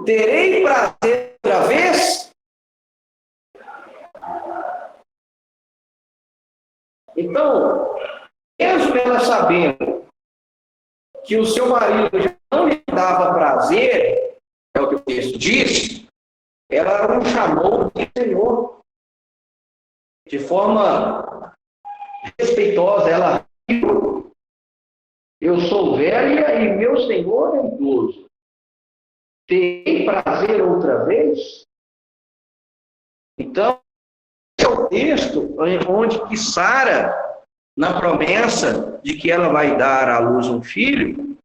Terei prazer outra vez? Então, mesmo ela sabendo que o seu marido já não lhe dava prazer, é o que o texto diz, ela não chamou de Senhor. De forma respeitosa, ela riu: eu sou velha e meu Senhor é idoso. Terei prazer outra vez? Então, esse é o texto onde que Sara, na promessa de que ela vai dar à luz um filho,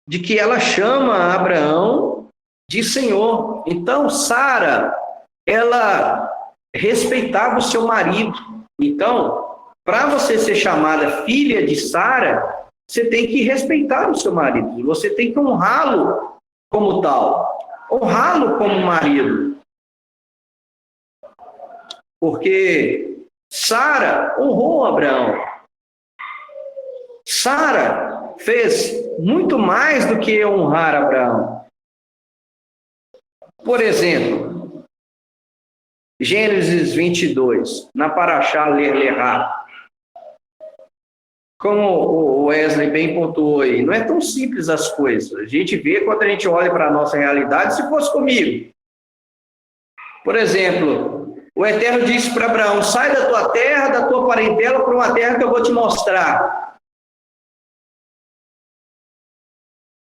de que ela chama Abraão de Senhor. Então, Sara, ela respeitava o seu marido. Então, para você ser chamada filha de Sara, você tem que respeitar o seu marido. Você tem que honrá-lo como tal. Honrá-lo como marido. Porque Sara honrou Abraão. Sara fez muito mais do que honrar Abraão. Por exemplo, Gênesis 22, na Paraxá Ler-Lerá. Como o Wesley bem pontuou aí, não é tão simples as coisas. A gente vê quando a gente olha para a nossa realidade, se fosse comigo. Por exemplo, o Eterno disse para Abraão: sai da tua terra, da tua parentela, para uma terra que eu vou te mostrar.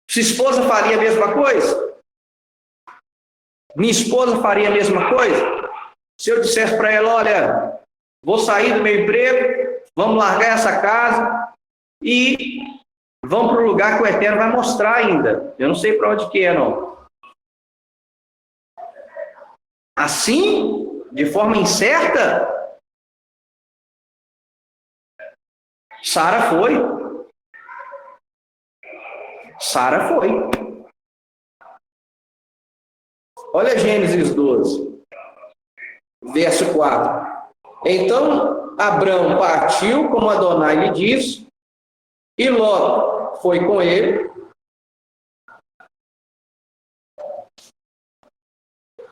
Sua esposa faria a mesma coisa? Minha esposa faria a mesma coisa? Se eu dissesse para ela: olha, vou sair do meu emprego, vamos largar essa casa e vamos para o lugar que o Eterno vai mostrar ainda. Eu não sei para onde que é, não. Assim, de forma incerta, Sara foi. Sara foi. Olha Gênesis 12, verso 4. Então, Abrão partiu, como Adonai lhe disse, e Ló foi com ele.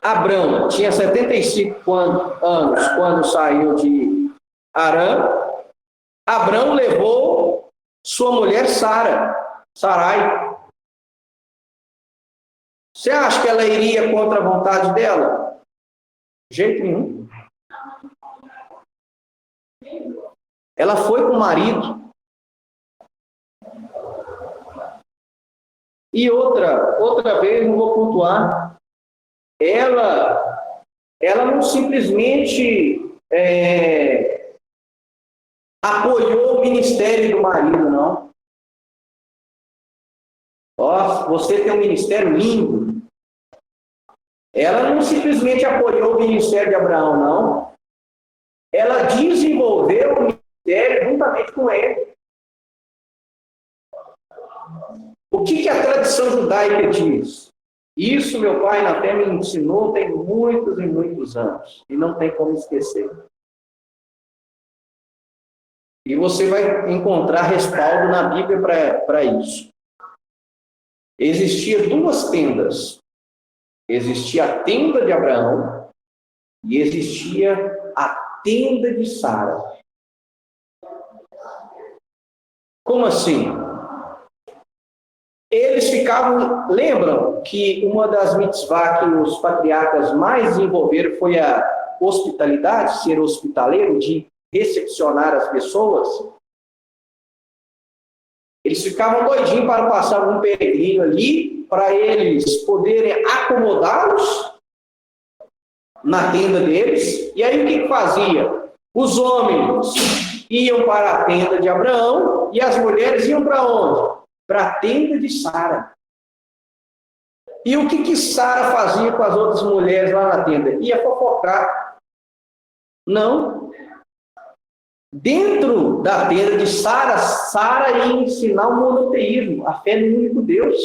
Abrão tinha 75 anos quando saiu de Harã. Abrão levou sua mulher Sarai. Você acha que ela iria contra a vontade dela? De jeito nenhum. Ela foi com o marido. E outra vez, não vou pontuar, ela não simplesmente apoiou o ministério do marido, não. Ó, você tem um ministério lindo. Ela não simplesmente apoiou o ministério de Abraão, não. Ela desenvolveu o ministério juntamente com ele. O que a tradição judaica diz? Isso meu pai na fé me ensinou tem muitos e muitos anos. E não tem como esquecer. E você vai encontrar respaldo na Bíblia para isso. Existia duas tendas. Existia a tenda de Abraão e existia a tenda de Sara. Como assim? Eles ficavam... Lembram que uma das mitzvah que os patriarcas mais desenvolveram foi a hospitalidade, ser hospitaleiro, de recepcionar as pessoas? Eles ficavam doidinhos para passar um peregrino ali, para eles poderem acomodá-los na tenda deles. E aí o que fazia? Os homens iam para a tenda de Abraão e as mulheres iam para onde? Para a tenda de Sara. E o que Sara fazia com as outras mulheres lá na tenda? Ia fofocar. Não. Dentro da tenda de Sara, Sara ia ensinar o monoteísmo, a fé no único Deus,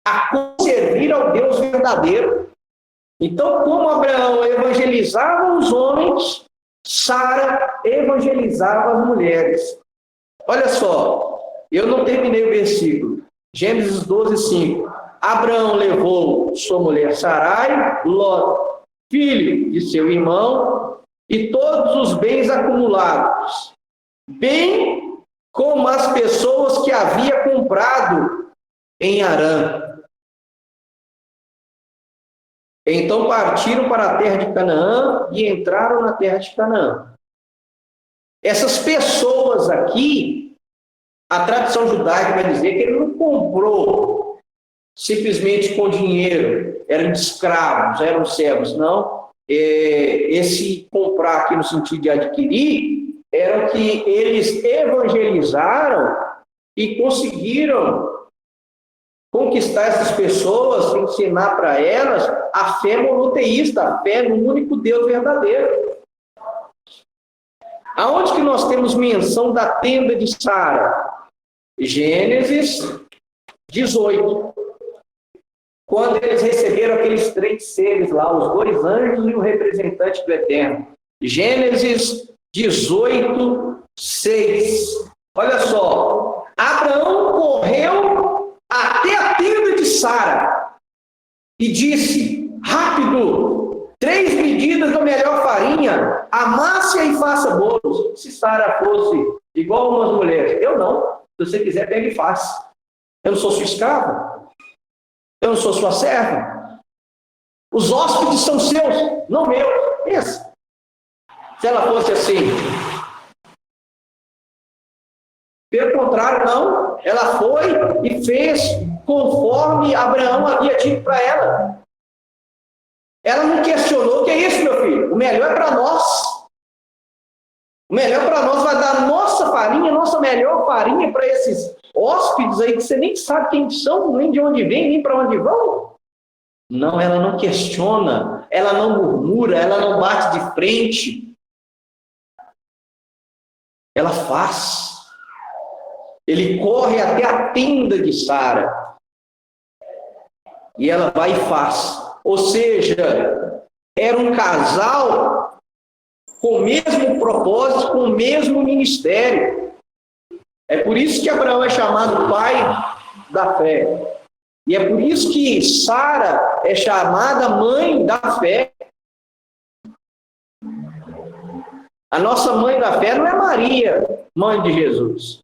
a servir ao Deus verdadeiro. Então, como Abraão evangelizava os homens, Sara evangelizava as mulheres. Olha só, eu não terminei o versículo. Gênesis 12:5. Abraão levou sua mulher Sarai, Ló, filho de seu irmão, e todos os bens acumulados, bem como as pessoas que havia comprado em Harã. Então partiram para a terra de Canaã e entraram na terra de Canaã. Essas pessoas aqui, a tradição judaica vai dizer que ele não comprou simplesmente com dinheiro, eram escravos, eram servos, não. Esse comprar aqui no sentido de adquirir, era que eles evangelizaram e conseguiram conquistar essas pessoas, ensinar para elas a fé monoteísta, a fé no único Deus verdadeiro. Aonde que nós temos menção da tenda de Sara? Gênesis 18. Quando eles receberam aqueles 3 seres lá, os 2 anjos e o representante do Eterno. Gênesis 18, 6. Olha só. Abraão correu até a tenda de Sara e disse, rápido, 3 medidas da melhor farinha, amasse-a e faça bolos. Se Sara fosse igual umas mulheres, eu não. Se você quiser, pega e faça. Eu não sou sua escrava. Eu não sou sua serva. Os hóspedes são seus, não meus. Pensa. Se ela fosse assim. Pelo contrário, não. Ela foi e fez conforme Abraão havia dito para ela. Ela não questionou o que é isso, meu filho. O melhor é para nós. O melhor para nós vai dar nossa farinha, nossa melhor farinha para esses hóspedes aí que você nem sabe quem são, nem de onde vêm, nem para onde vão. Não, ela não questiona, ela não murmura, ela não bate de frente. Ela faz. Ele corre até a tenda de Sara. E ela vai e faz. Ou seja, era um casal com o mesmo propósito, com o mesmo ministério. É por isso que Abraão é chamado pai da fé. E é por isso que Sara é chamada mãe da fé. A nossa mãe da fé não é Maria, mãe de Jesus.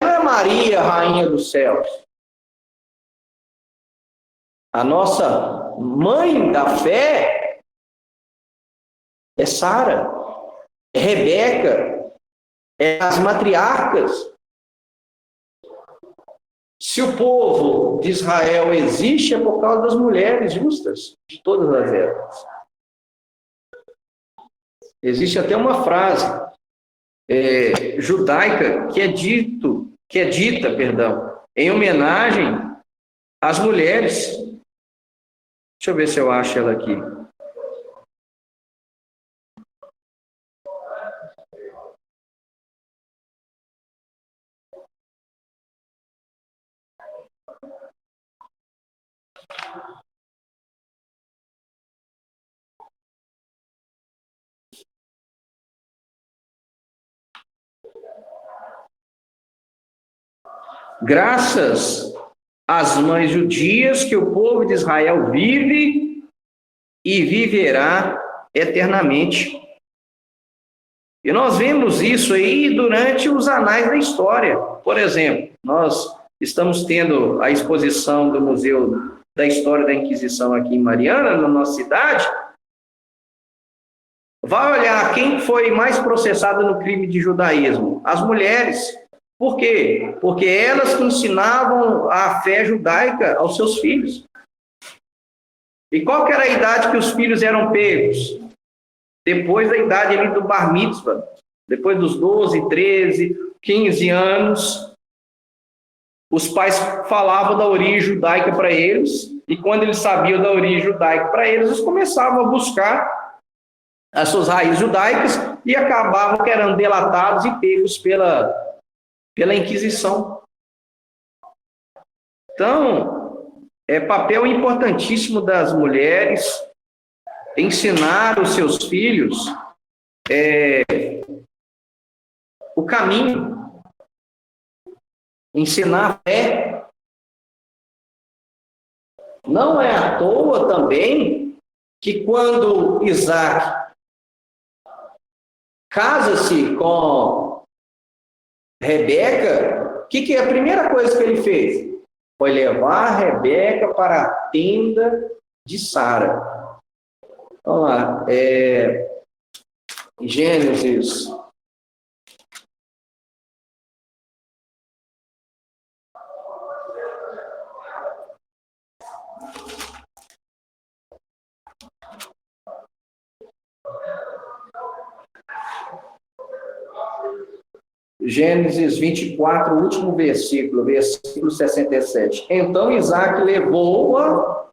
Não é Maria, rainha dos céus. A nossa mãe da fé é Sara, é Rebeca, é as matriarcas. Se o povo de Israel existe, é por causa das mulheres justas, de todas as épocas. Existe até uma frase judaica que é dita, em homenagem às mulheres. Deixa eu ver se eu acho ela aqui. Graças às mães judias que o povo de Israel vive e viverá eternamente. E nós vemos isso aí durante os anais da história. Por exemplo, nós estamos tendo a exposição do Museu da História da Inquisição aqui em Mariana, na nossa cidade. Vai olhar quem foi mais processado no crime de judaísmo? As mulheres. Por quê? Porque elas ensinavam a fé judaica aos seus filhos. E qual que era a idade que os filhos eram pegos? Depois da idade ali do bar mitzvah. Depois dos 12, 13, 15 anos, os pais falavam da origem judaica para eles, e quando eles sabiam da origem judaica para eles, eles começavam a buscar as suas raízes judaicas e acabavam que eram delatados e pegos pela Inquisição. Então, é papel importantíssimo das mulheres ensinar os seus filhos o caminho, ensinar a fé. Não é à toa também que quando Isaac casa-se com Rebeca, o que é a primeira coisa que ele fez? Foi levar a Rebeca para a tenda de Sara. Vamos lá, Gênesis. Gênesis 24, último versículo 67. Então Isaac levou-a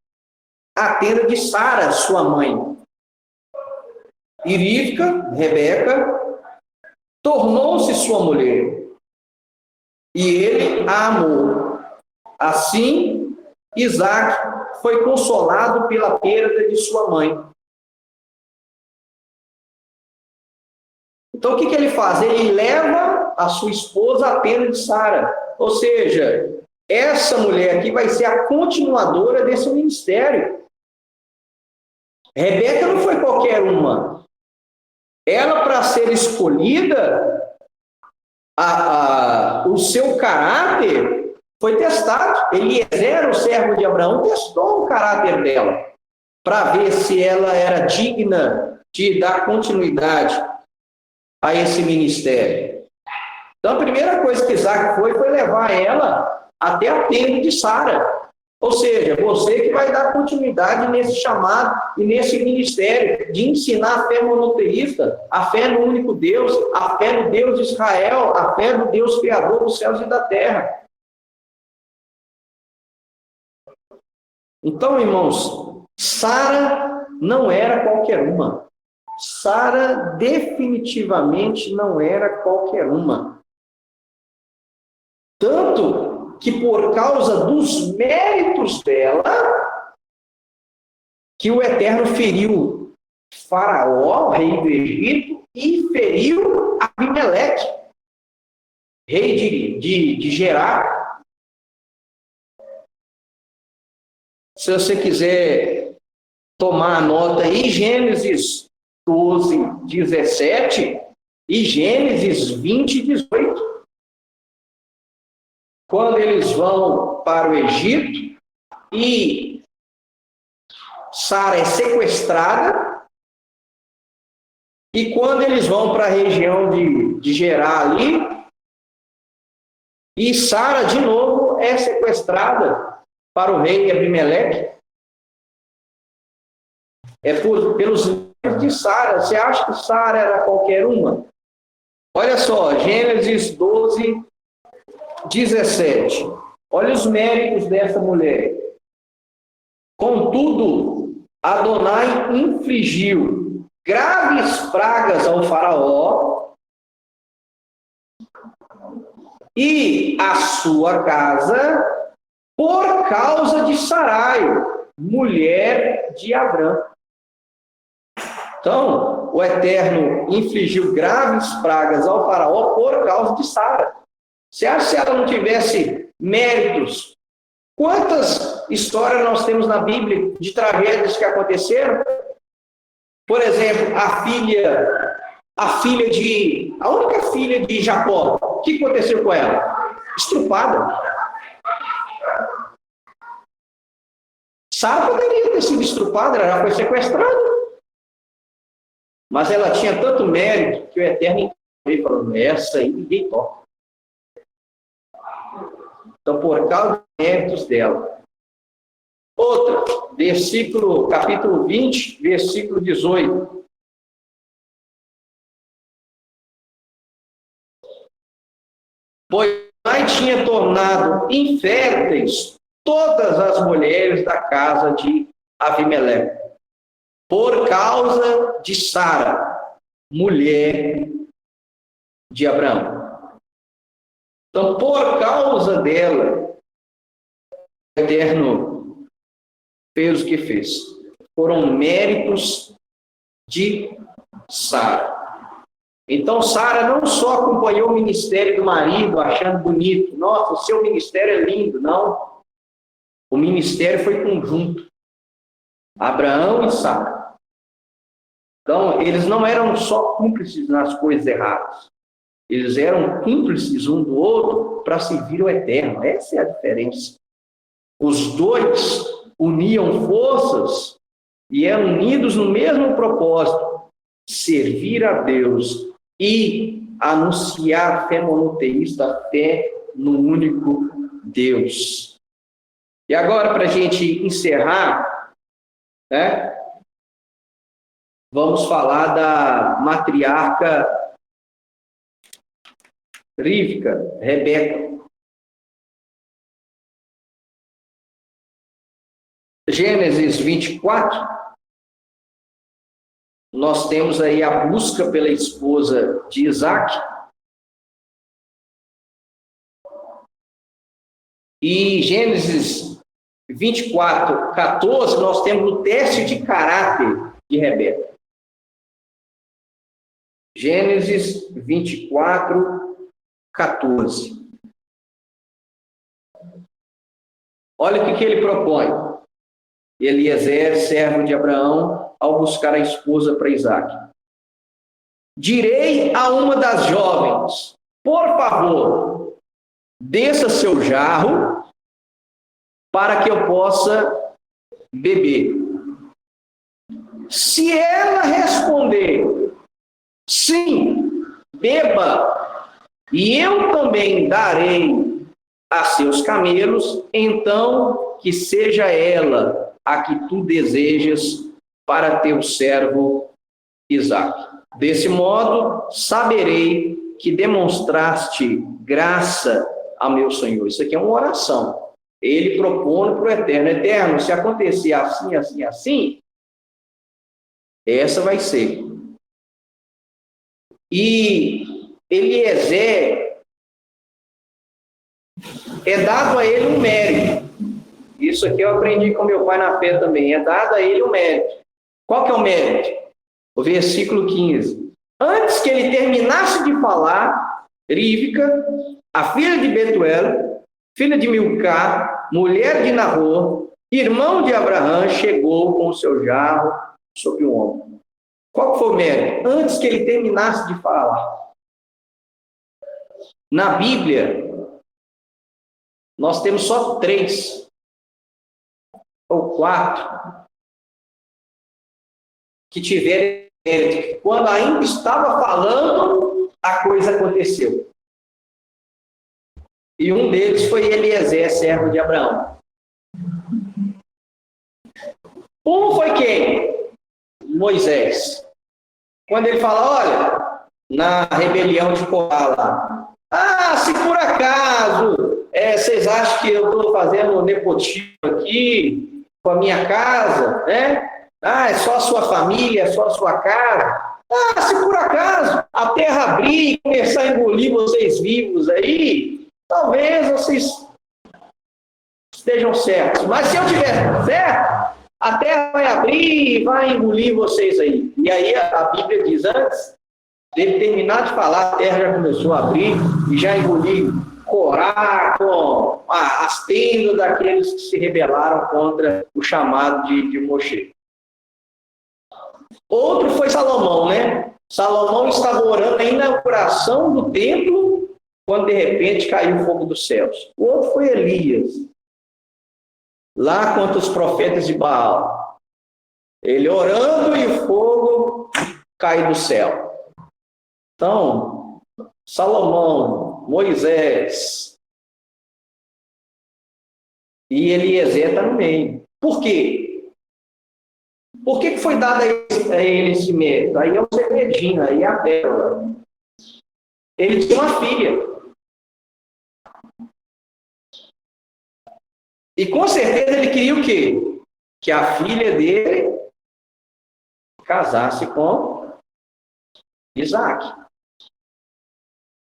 à tenda de Sara, sua mãe. E Rivca, Rebeca, tornou-se sua mulher. E ele a amou. Assim, Isaac foi consolado pela perda de sua mãe. Então, o que ele faz? Ele leva a sua esposa à tenda de Sara. Ou seja, essa mulher aqui vai ser a continuadora desse ministério. Rebeca não foi qualquer uma. Ela, para ser escolhida, o seu caráter foi testado. Eliezer, o servo de Abraão, testou o caráter dela para ver se ela era digna de dar continuidade a esse ministério. Então, a primeira coisa que Isaac foi levar ela até a tenda de Sara. Ou seja, você que vai dar continuidade nesse chamado e nesse ministério de ensinar a fé monoteísta, a fé no único Deus, a fé no Deus de Israel, a fé no Deus Criador dos céus e da terra. Então, irmãos, Sara não era qualquer uma. Sara definitivamente não era qualquer uma. Tanto que por causa dos méritos dela, que o Eterno feriu Faraó, rei do Egito, e feriu Abimeleque, rei de Gerar. Se você quiser tomar a nota aí, Gênesis 12, 17 e Gênesis 20, 18. Quando eles vão para o Egito e Sara é sequestrada, e quando eles vão para a região de Gerar ali, e Sara de novo é sequestrada para o rei Abimeleque, pelos de Sara. Você acha que Sara era qualquer uma? Olha só, Gênesis 12, 17. Olha os méritos dessa mulher. Contudo, Adonai infligiu graves pragas ao faraó e à sua casa por causa de Sarai, mulher de Abrão. Então, o Eterno infligiu graves pragas ao faraó por causa de Sara. Você acha que se ela não tivesse méritos? Quantas histórias nós temos na Bíblia de tragédias que aconteceram? Por exemplo, a única filha de Jacó. O que aconteceu com ela? Estrupada. Sara poderia ter sido estrupada, ela já foi sequestrada. Mas ela tinha tanto mérito que o Eterno falou: essa aí ninguém toca. Então, por causa dos méritos dela. Outra, capítulo 20, versículo 18. Pois Pai tinha tornado inférteis todas as mulheres da casa de Abimeleque, por causa de Sara, mulher de Abraão. Então, por causa dela, o Eterno fez o que fez. Foram méritos de Sara. Então, Sara não só acompanhou o ministério do marido, achando bonito. Nossa, o seu ministério é lindo. Não. O ministério foi conjunto. Abraão e Sara. Então, eles não eram só cúmplices nas coisas erradas. Eles eram cúmplices um do outro para servir o Eterno. Essa é a diferença. Os dois uniam forças e eram unidos no mesmo propósito: servir a Deus e anunciar a fé monoteísta, a fé no único Deus. E agora, para a gente encerrar, né, vamos falar da matriarca Rivka, Rebeca. Gênesis 24, nós temos aí a busca pela esposa de Isaac. E Gênesis 24, 14, nós temos o teste de caráter de Rebeca. Gênesis 24, 14. Olha o que ele propõe. Eliezer, servo de Abraão, ao buscar a esposa para Isaac. Direi a uma das jovens: por favor, desça seu jarro para que eu possa beber. Se ela responder: sim, beba, e eu também darei a seus camelos, então que seja ela a que tu desejas para teu servo Isaque. Desse modo, saberei que demonstraste graça a meu Senhor. Isso aqui é uma oração. Ele propondo para o Eterno: Eterno, se acontecer assim, assim, assim, essa vai ser. E Eliezer, é dado a ele um mérito. Isso aqui eu aprendi com meu pai na fé também. É dado a ele um mérito. Qual que é o mérito? O versículo 15. Antes que ele terminasse de falar, Rivka, a filha de Betuel, filha de Milcá, mulher de Nahor, irmão de Abraão, chegou com o seu jarro sobre o ombro. Qual foi o mérito? Antes que ele terminasse de falar. Na Bíblia, nós temos só 3 ou 4 que tiveram mérito. Quando ainda estava falando, a coisa aconteceu. E um deles foi Eliezer, servo de Abraão. Um foi quem? Moisés. Quando ele fala: olha, na rebelião de Corá lá, Ah, se por acaso vocês acham que eu estou fazendo nepotismo aqui com a minha casa, né? Ah, é só a sua família, é só a sua casa. Ah, se por acaso a terra abrir e começar a engolir vocês vivos aí, talvez vocês estejam certos. Mas se eu tiver certo, a terra vai abrir e vai engolir vocês aí. E aí a Bíblia diz, antes dele terminar de falar, a terra já começou a abrir e já engoliu Corá com as tendas daqueles que se rebelaram contra o chamado de Moshe. Outro foi Salomão, né? Salomão estava orando ainda na oração do templo, quando de repente caiu o fogo dos céus. O outro foi Elias, lá contra os profetas de Baal. Ele orando e o fogo caiu do céu. Então, Salomão, Moisés e Eliezer está no meio. Por quê? Por que foi dado a ele esse mérito? Aí é o segredinho, aí é a pérola. Ele tinha uma filha. E com certeza ele queria o quê? Que a filha dele casasse com Isaac.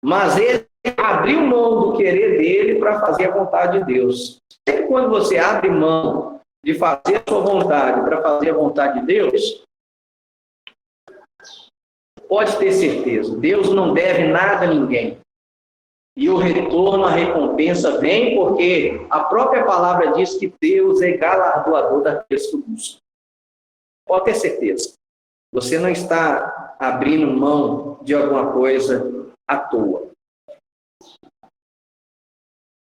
Mas ele abriu mão do querer dele para fazer a vontade de Deus. Sempre quando você abre mão de fazer a sua vontade para fazer a vontade de Deus, pode ter certeza, Deus não deve nada a ninguém. E o retorno, a recompensa vem porque a própria palavra diz que Deus é galardoador daqueles que buscam. Pode ter certeza. Você não está abrindo mão de alguma coisa à toa.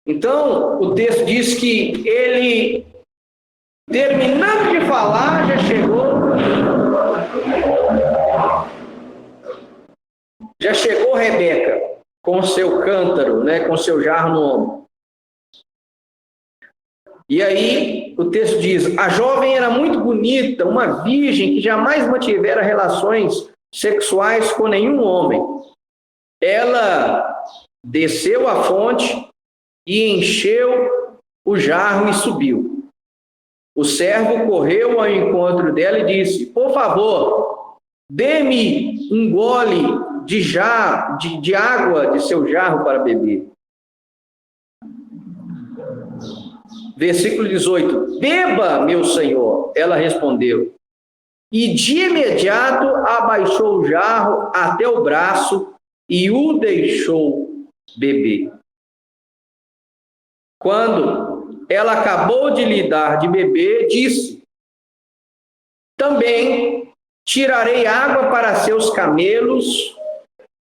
Então, o texto diz que ele, terminando de falar, já chegou Rebeca com o seu cântaro, né, com o seu jarro no ombro. E aí, o texto diz, a jovem era muito bonita, uma virgem que jamais mantivera relações sexuais com nenhum homem. Ela desceu à fonte e encheu o jarro e subiu. O servo correu ao encontro dela e disse, por favor, dê-me um gole de água de seu jarro para beber. Versículo 18. Beba, meu senhor. Ela respondeu. E de imediato abaixou o jarro até o braço e o deixou beber. Quando ela acabou de lhe dar de beber, disse, também tirarei água para seus camelos,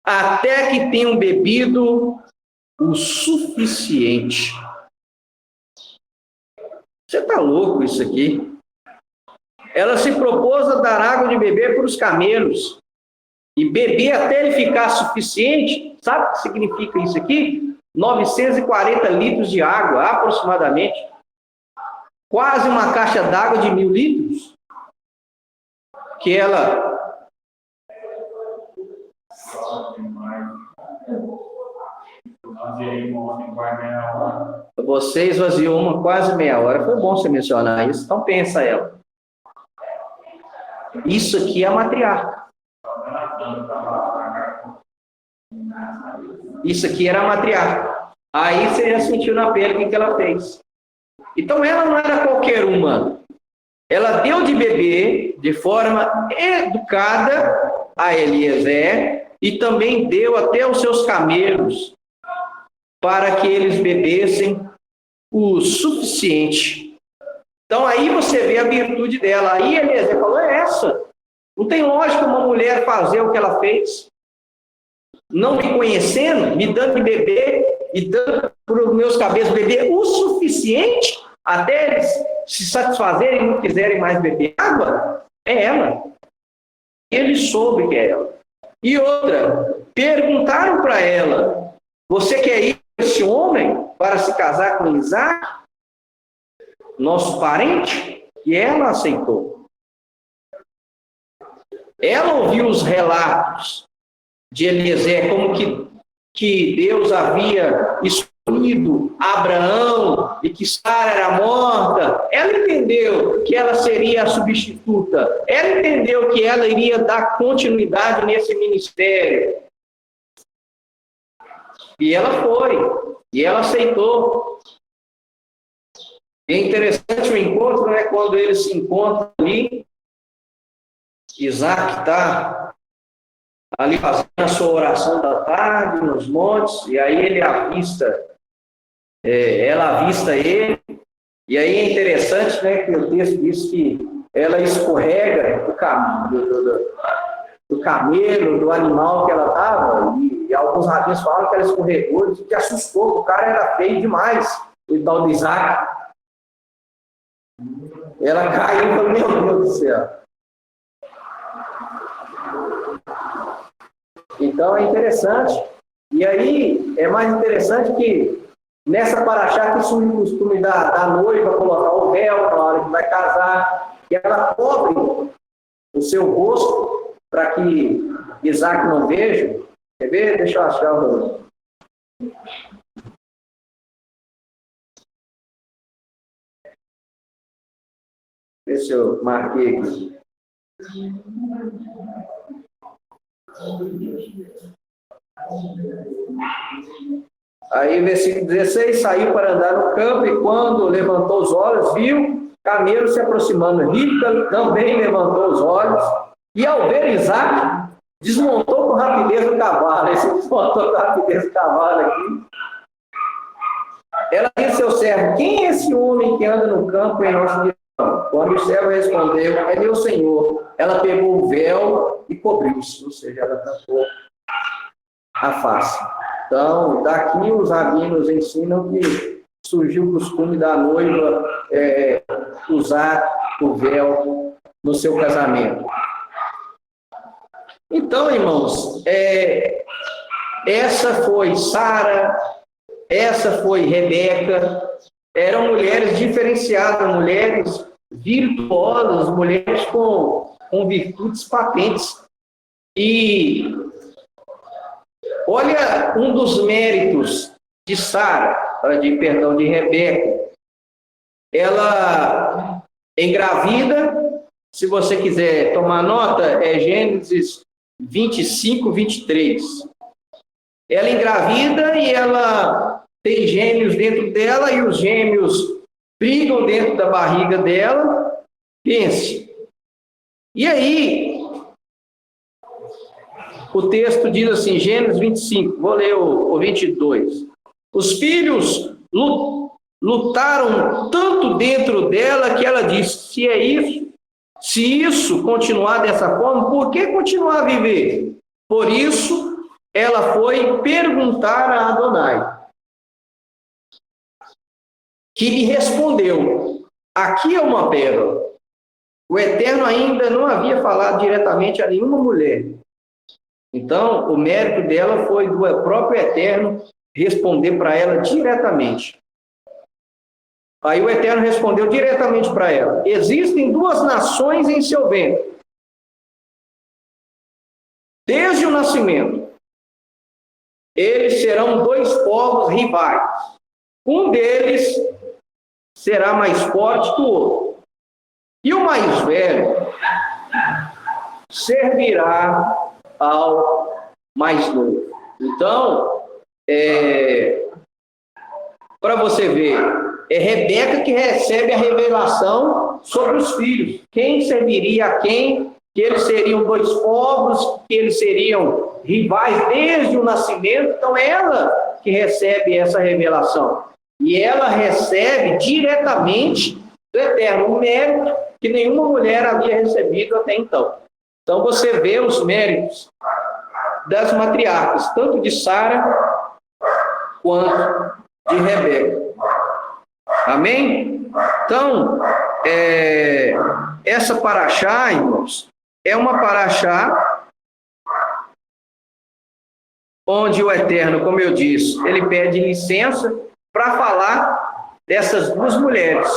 até que tenham bebido o suficiente. Você está louco isso aqui? Ela se propôs a dar água de beber para os camelos e beber até ele ficar suficiente. Sabe o que significa isso aqui? 940 litros de água, aproximadamente. Quase uma caixa d'água de 1.000 litros. Que ela... Você esvaziou uma quase meia hora. Foi bom você mencionar isso. Então pensa ela. Isso aqui é a matriarca. Isso aqui era a matriarca. Aí você já sentiu na pele o que ela fez. Então ela não era qualquer uma. Ela deu de beber de forma educada a Eliezer e também deu até os seus camelos para que eles bebessem o suficiente. Então aí você vê a virtude dela. Aí Eliezer falou, é essa. Não tem lógica uma mulher fazer o que ela fez. Não me conhecendo, me dando de beber e dando para os meus cabelos beber o suficiente até eles se satisfazerem e não quiserem mais beber água, é ela. Ele soube que é ela. E outra, perguntaram para ela, você quer ir com esse homem para se casar com Isaac, nosso parente? E ela aceitou. Ela ouviu os relatos de Eliezer, como que que Deus havia escolhido Abraão e que Sara era morta, ela entendeu que ela seria a substituta, ela entendeu que ela iria dar continuidade nesse ministério. E ela foi, e ela aceitou. E é interessante o encontro, né? Quando eles se encontram ali, Isaac está ali fazendo a sua oração da tarde nos montes, e aí ele avista, ela avista ele, e aí é interessante, né, que o texto diz que ela escorrega do camelo, do animal que ela estava, e alguns rabinos falam que ela escorregou, e que assustou, que o cara era feio demais, o tal do Isaac. Ela caiu e falou, meu Deus do céu. Então é interessante. E aí é mais interessante que nessa paraxá que surge o costume da noiva colocar o véu na hora que vai casar, e ela cobre o seu rosto para que Isaac não veja. Quer ver? Deixa eu achar o... Ver se eu marquei aqui. Aí, versículo 16, saiu para andar no campo, e quando levantou os olhos, viu camelo se aproximando. Ribca também levantou os olhos, e ao ver Isaac, desmontou com rapidez o cavalo. Esse desmontou com rapidez o cavalo aqui. Ela disse ao seu servo, quem é esse homem que anda no campo em nosso direção? Quando o servo respondeu, é meu senhor. Ela pegou o véu e cobriu-se, ou seja, ela tampou a face. Então, daqui os rabinos ensinam que surgiu o costume da noiva usar o véu no seu casamento. Então, irmãos, essa foi Sara, essa foi Rebeca, eram mulheres diferenciadas, mulheres virtuosas, mulheres com virtudes patentes. E olha um dos méritos de Sara, de Rebeca. Ela engravida, se você quiser tomar nota, é Gênesis 25, 23. Ela engravida e ela tem gêmeos dentro dela, e os gêmeos brigam dentro da barriga dela. Pense. E aí, o texto diz assim, Gênesis 25, vou ler o 22. Os filhos lutaram tanto dentro dela que ela disse, se isso continuar dessa forma, por que continuar a viver? Por isso, ela foi perguntar a Adonai, que lhe respondeu, aqui é uma pérola. O Eterno ainda não havia falado diretamente a nenhuma mulher. Então, o mérito dela foi do próprio Eterno responder para ela diretamente. Aí o Eterno respondeu diretamente para ela. Existem duas nações em seu ventre. Desde o nascimento. Eles serão dois povos rivais. Um deles será mais forte que o outro. E o mais velho servirá ao mais novo. Então, para você ver, é Rebeca que recebe a revelação sobre os filhos. Quem serviria a quem? Que eles seriam dois povos, que eles seriam rivais desde o nascimento. Então, ela que recebe essa revelação. E ela recebe diretamente do Eterno, um mérito que nenhuma mulher havia recebido até então. Então, você vê os méritos das matriarcas, tanto de Sara quanto de Rebeca. Amém? Então, essa paraxá, irmãos, é uma paraxá onde o Eterno, como eu disse, ele pede licença para falar dessas duas mulheres,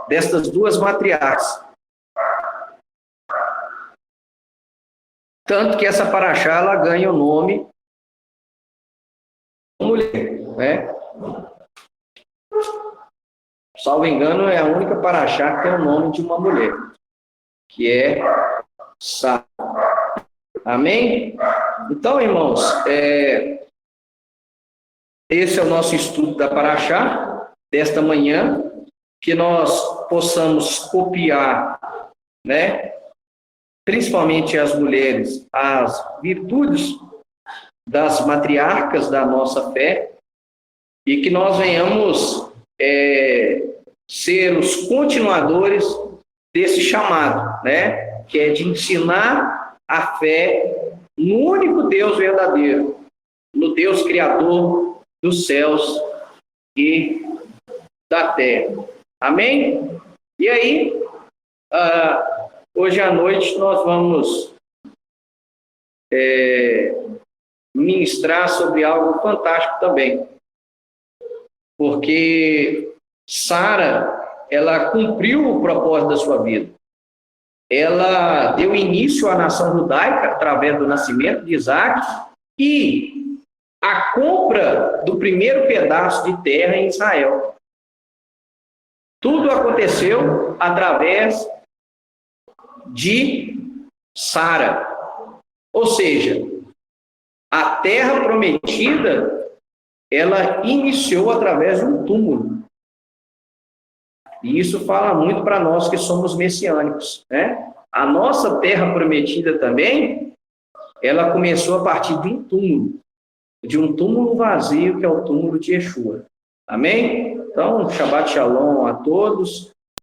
dessas duas matriarcas. Tanto que essa paraxá ela ganha o nome mulher, né? Salvo engano, é a única paraxá que tem o nome de uma mulher, que é Sara. Amém? Então, irmãos, esse é o nosso estudo da paraxá desta manhã, que nós possamos copiar, né? Principalmente as mulheres, as virtudes das matriarcas da nossa fé, e que nós venhamos ser os continuadores desse chamado, né? Que é de ensinar a fé no único Deus verdadeiro, no Deus Criador dos céus e da terra. Amém? E aí, hoje à noite nós vamos ministrar sobre algo fantástico também, porque Sara, ela cumpriu o propósito da sua vida. Ela deu início à nação judaica através do nascimento de Isaac e a compra do primeiro pedaço de terra em Israel. Tudo aconteceu através de Sara. Ou seja, a terra prometida, ela iniciou através de um túmulo. E isso fala muito para nós que somos messiânicos, né? A nossa terra prometida também, ela começou a partir de um túmulo vazio, que é o túmulo de Yeshua. Amém? Então, Shabbat Shalom a todos.